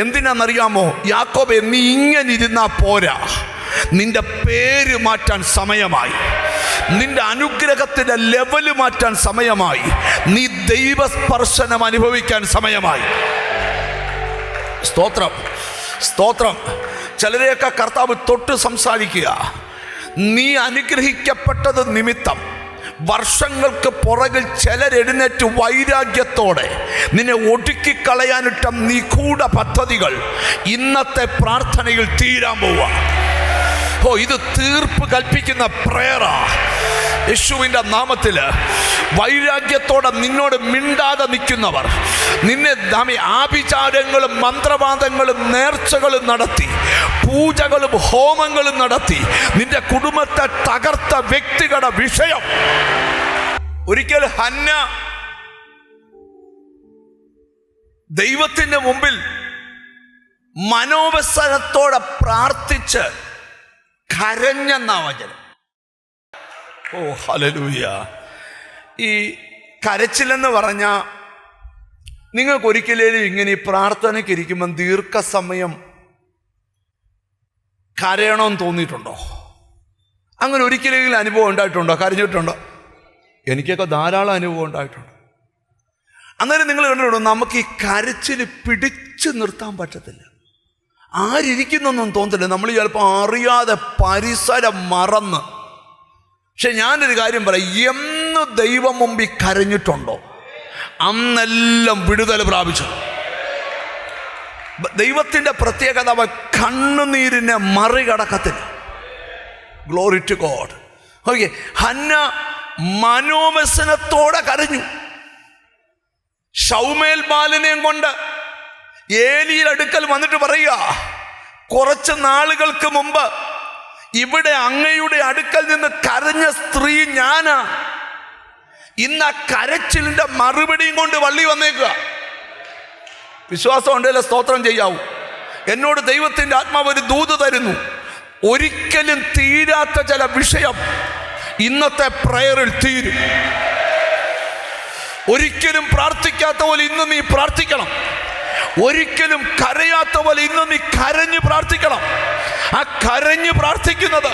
എന്തിനാണെന്നറിയാമോ? യാക്കോബേ, നീ ഇങ്ങനെ ഇരുന്നാ പോരാ. നിന്റെ പേര് മാറ്റാൻ സമയമായി, നിന്റെ അനുഗ്രഹത്തിന്റെ ലെവല് മാറ്റാൻ സമയമായി, നീ ദൈവസ്പർശനം അനുഭവിക്കാൻ സമയമായി. സ്തോത്രം, സ്തോത്രം. ചിലരെയൊക്കെ കർത്താവ് തൊട്ട് സംസാരിക്കുക. നീ അനുഗ്രഹിക്കപ്പെട്ടത് നിമിത്തം വർഷങ്ങൾക്ക് പുറകിൽ ചിലരെഴുന്നേറ്റ് വൈരാഗ്യത്തോടെ നിന്നെ ഒടുക്കിക്കളയാനിട്ട നിഗൂഢ പദ്ധതികൾ ഇന്നത്തെ പ്രാർത്ഥനയിൽ തീരാൻ പോവുക. ഇത് തീർപ്പ് കൽപ്പിക്കുന്ന പ്രേയറാ. യേശുവിൻ്റെ നാമത്തിൽ വൈരാഗ്യത്തോടെ നിന്നോട് മിണ്ടാതെ നിൽക്കുന്നവർ, നിന്നെ ആഭിചാരങ്ങളും മന്ത്രവാദങ്ങളും നേർച്ചകളും നടത്തി, പൂജകളും ഹോമങ്ങളും നടത്തി നിന്റെ കുടുംബത്തെ തകർത്ത വ്യക്തികളുടെ വിഷയം. ഒരിക്കൽ ഹന്ന ദൈവത്തിന്റെ മുമ്പിൽ മനോവസരത്തോടെ പ്രാർത്ഥിച്ച് കരഞ്ഞെന്നാ വചനം. ഹല്ലേലൂയ. ഈ കരച്ചിലെന്ന് പറഞ്ഞാൽ നിങ്ങൾക്കൊരിക്കലും ഇങ്ങനെ ഈ പ്രാർത്ഥനയ്ക്ക് ഇരിക്കുമ്പം ദീർഘസമയം കരയണമെന്ന് തോന്നിയിട്ടുണ്ടോ? അങ്ങനെ ഒരിക്കലെങ്കിലും അനുഭവം ഉണ്ടായിട്ടുണ്ടോ? കരഞ്ഞിട്ടുണ്ടോ? എനിക്കൊക്കെ ധാരാളം അനുഭവം ഉണ്ടായിട്ടുണ്ട്. അന്നേരം നിങ്ങൾ കണ്ടിട്ടുണ്ടോ, നമുക്ക് ഈ കരച്ചിൽ പിടിച്ചു നിർത്താൻ പറ്റത്തില്ല. ആരിയ്ക്കുന്നൊന്നും തോന്നത്തില്ല. നമ്മൾ ചിലപ്പോൾ അറിയാതെ പരിസരം മറന്ന്. പക്ഷെ ഞാനൊരു കാര്യം പറയാം, എന്ന് ദൈവം മുമ്പിൽ കരഞ്ഞിട്ടുണ്ടോ അന്നെല്ലാം വിടുതൽ പ്രാപിച്ചു. ദൈവത്തിൻ്റെ പ്രത്യേകത കണ്ണുനീരിനെ മറികടക്കത്തില്ല. Glory to God. Okay, Hannah മനോവ്യസനത്തോടെ കരഞ്ഞു. ശൗമേൽ ബാലനെയും കൊണ്ട് ഏലിയുടെ അടുക്കൽ വന്നിട്ട് പറയുക, കുറച്ച് നാളുകൾക്ക് മുമ്പ് ഇവിടെ അങ്ങയുടെ അടുക്കൽ നിന്ന് കരഞ്ഞ സ്ത്രീ ഞാനാ. ഇന്ന് ആ കരച്ചിലിന്റെ മറുപടിയും കൊണ്ട് വള്ളി വന്നേക്കുക. വിശ്വാസം ഉണ്ടെങ്കിൽ സ്തോത്രം ചെയ്യാവൂ. എന്നോട് ദൈവത്തിൻ്റെ ആത്മാവ് ഒരു ദൂത് തരുന്നു. ഒരിക്കലും തീരാത്ത ചില വിഷയം ഇന്നത്തെ പ്രയറിൽ തീരും. ഒരിക്കലും പ്രാർത്ഥിക്കാത്ത പോലെ ഇന്ന് നീ പ്രാർത്ഥിക്കണം. ഒരിക്കലും കരയാത്ത പോലെ ഇന്ന് നീ കരഞ്ഞ് പ്രാർത്ഥിക്കണം. ആ കരഞ്ഞ് പ്രാർത്ഥിക്കുന്നത്,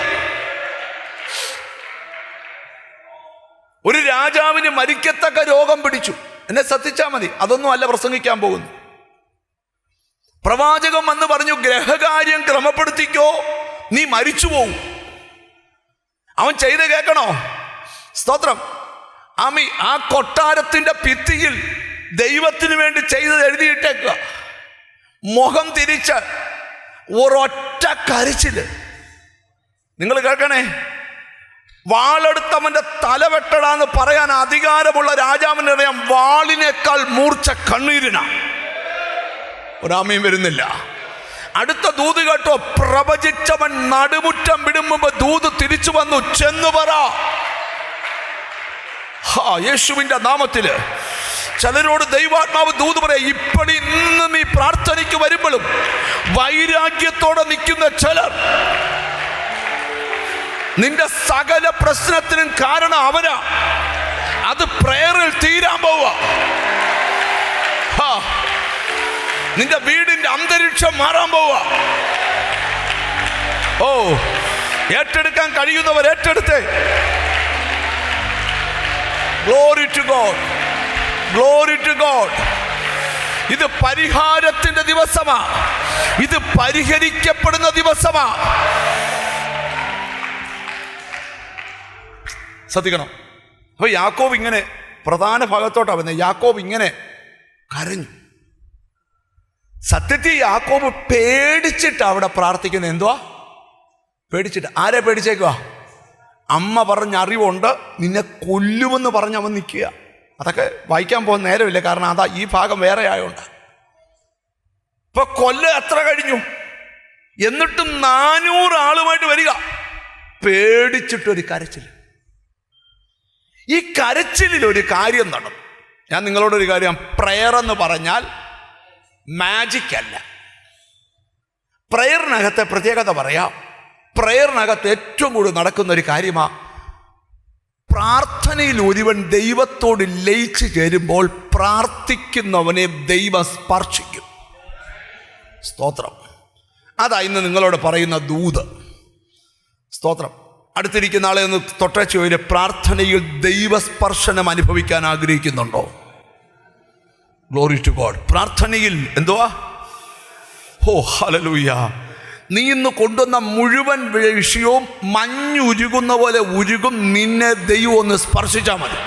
ഒരു രാജാവിന് മരിക്കത്തക്ക രോഗം പിടിച്ചു. എന്നെ ശ്രദ്ധിച്ചാൽ മതി, അതൊന്നും അല്ല പ്രസംഗിക്കാൻ പോകുന്നു. പ്രവാചകൻ വന്ന് പറഞ്ഞു, ഗ്രഹകാര്യം ക്രമപ്പെടുത്തിക്കോ, നീ മരിച്ചു പോവും. അവൻ ചെയ്ത് കേൾക്കണോ? സ്തോത്രം. ആ കൊട്ടാരത്തിന്റെ ഭിത്തിയിൽ ദൈവത്തിന് വേണ്ടി ചെയ്ത് എഴുതിയിട്ടേക്കുക. മുഖം തിരിച്ച് ഒരൊറ്റ കരച്ചില്. നിങ്ങൾ കേൾക്കണേ, വാളെടുത്തവന്റെ തലവെട്ടടാന്ന് പറയാൻ അധികാരമുള്ള രാജാവിനറിയാം വാളിനേക്കാൾ മൂർച്ച കണ്ണീരിനാ. ഒരാമയും വരുന്നില്ല. അടുത്ത ദൂത് കേട്ടോ, പ്രവചിച്ചവൻ നടുമുറ്റം വിടുമ്പോ ദൂത് തിരിച്ചു വന്നു, ചെന്നു പറ യേശുവിന്റെ നാമത്തില്. ചിലരോട് ദൈവാത്മാവ് ദൂത് പറയാ, ഇപ്പടി ഇന്ന് നീ പ്രാർത്ഥനയ്ക്ക് വരുമ്പോഴും വൈരാഗ്യത്തോടെ നിൽക്കുന്ന ചിലർ, നിന്റെ സകല പ്രശ്നത്തിനും കാരണം അവരാ. അത് പ്രയറിൽ തീരാൻ പോവാ. നിന്റെ വീടിന്റെ അന്തരീക്ഷം മാറാൻ പോവാ. ഓ, ഏറ്റെടുക്കാൻ കഴിയുന്നവർ ഏറ്റെടുത്തേ. Glory to God, glory to God. ഇത് പരിഹാരത്തിന്റെ ദിവസമാ. ഇത് പരിഹരിക്കപ്പെടുന്ന ദിവസമാ. ശ്രദ്ധിക്കണം. അപ്പൊ യാക്കോബ് ഇങ്ങനെ പ്രധാന ഭാഗത്തോട്ടാ വന്നത്. യാക്കോബ് ഇങ്ങനെ കരഞ്ഞു. സത്യത്തിൽ യാക്കോബ് പേടിച്ചിട്ട് അവിടെ പ്രാർത്ഥിക്കുന്നത്. എന്തുവാ പേടിച്ചിട്ട്? ആരെ പേടിച്ചേക്കുക? അമ്മ പറഞ്ഞ അറിവുണ്ട്, നിന്നെ കൊല്ലുമെന്ന് പറഞ്ഞ് അവൻ നിൽക്കുക. അതൊക്കെ വായിക്കാൻ പോകുന്ന നേരമില്ല, കാരണം അതാ ഈ ഭാഗം വേറെ ആയോണ്ട്. ഇപ്പൊ എത്ര കഴിഞ്ഞു? എന്നിട്ടും 400 ആളുമായിട്ട് വരിക. പേടിച്ചിട്ടൊരു കരച്ചിൽ. ഈ കരച്ചിലിൽ ഒരു കാര്യം നടന്നു. ഞാൻ നിങ്ങളോടൊരു കാര്യം, പ്രയർ എന്ന് പറഞ്ഞാൽ മാജിക് അല്ല. പ്രയറിനകത്തെ പ്രത്യേകത പറയാം. പ്രയറിനകത്ത് ഏറ്റവും കൂടുതൽ നടക്കുന്ന ഒരു കാര്യമാണ്, പ്രാർത്ഥനയിൽ ഒരുവൻ ദൈവത്തോട് ലയിച്ചു ചേരുമ്പോൾ പ്രാർത്ഥിക്കുന്നവനെ ദൈവം സ്പർശിക്കും. സ്തോത്രം. അതാ ഇന്ന് നിങ്ങളോട് പറയുന്ന ദൂത്. സ്തോത്രം. അടുത്തിരിക്കുന്ന ആളെ ഒന്ന് തൊട്ടേച്ച് പോയി, പ്രാർത്ഥനയിൽ ദൈവസ്പർശനം അനുഭവിക്കാൻ ആഗ്രഹിക്കുന്നുണ്ടോ? Glory to God. പ്രാർത്ഥനയിൽ എന്തുവാ? ഓ ഹല്ലേലൂയ. നീ ഇന്ന് കൊണ്ടുവന്ന മുഴുവൻ വിഷയവും മഞ്ഞുരുകുന്ന പോലെ ഉരുകും. നിന്നെ ദൈവം ഒന്ന് സ്പർശിച്ചാൽ മതി.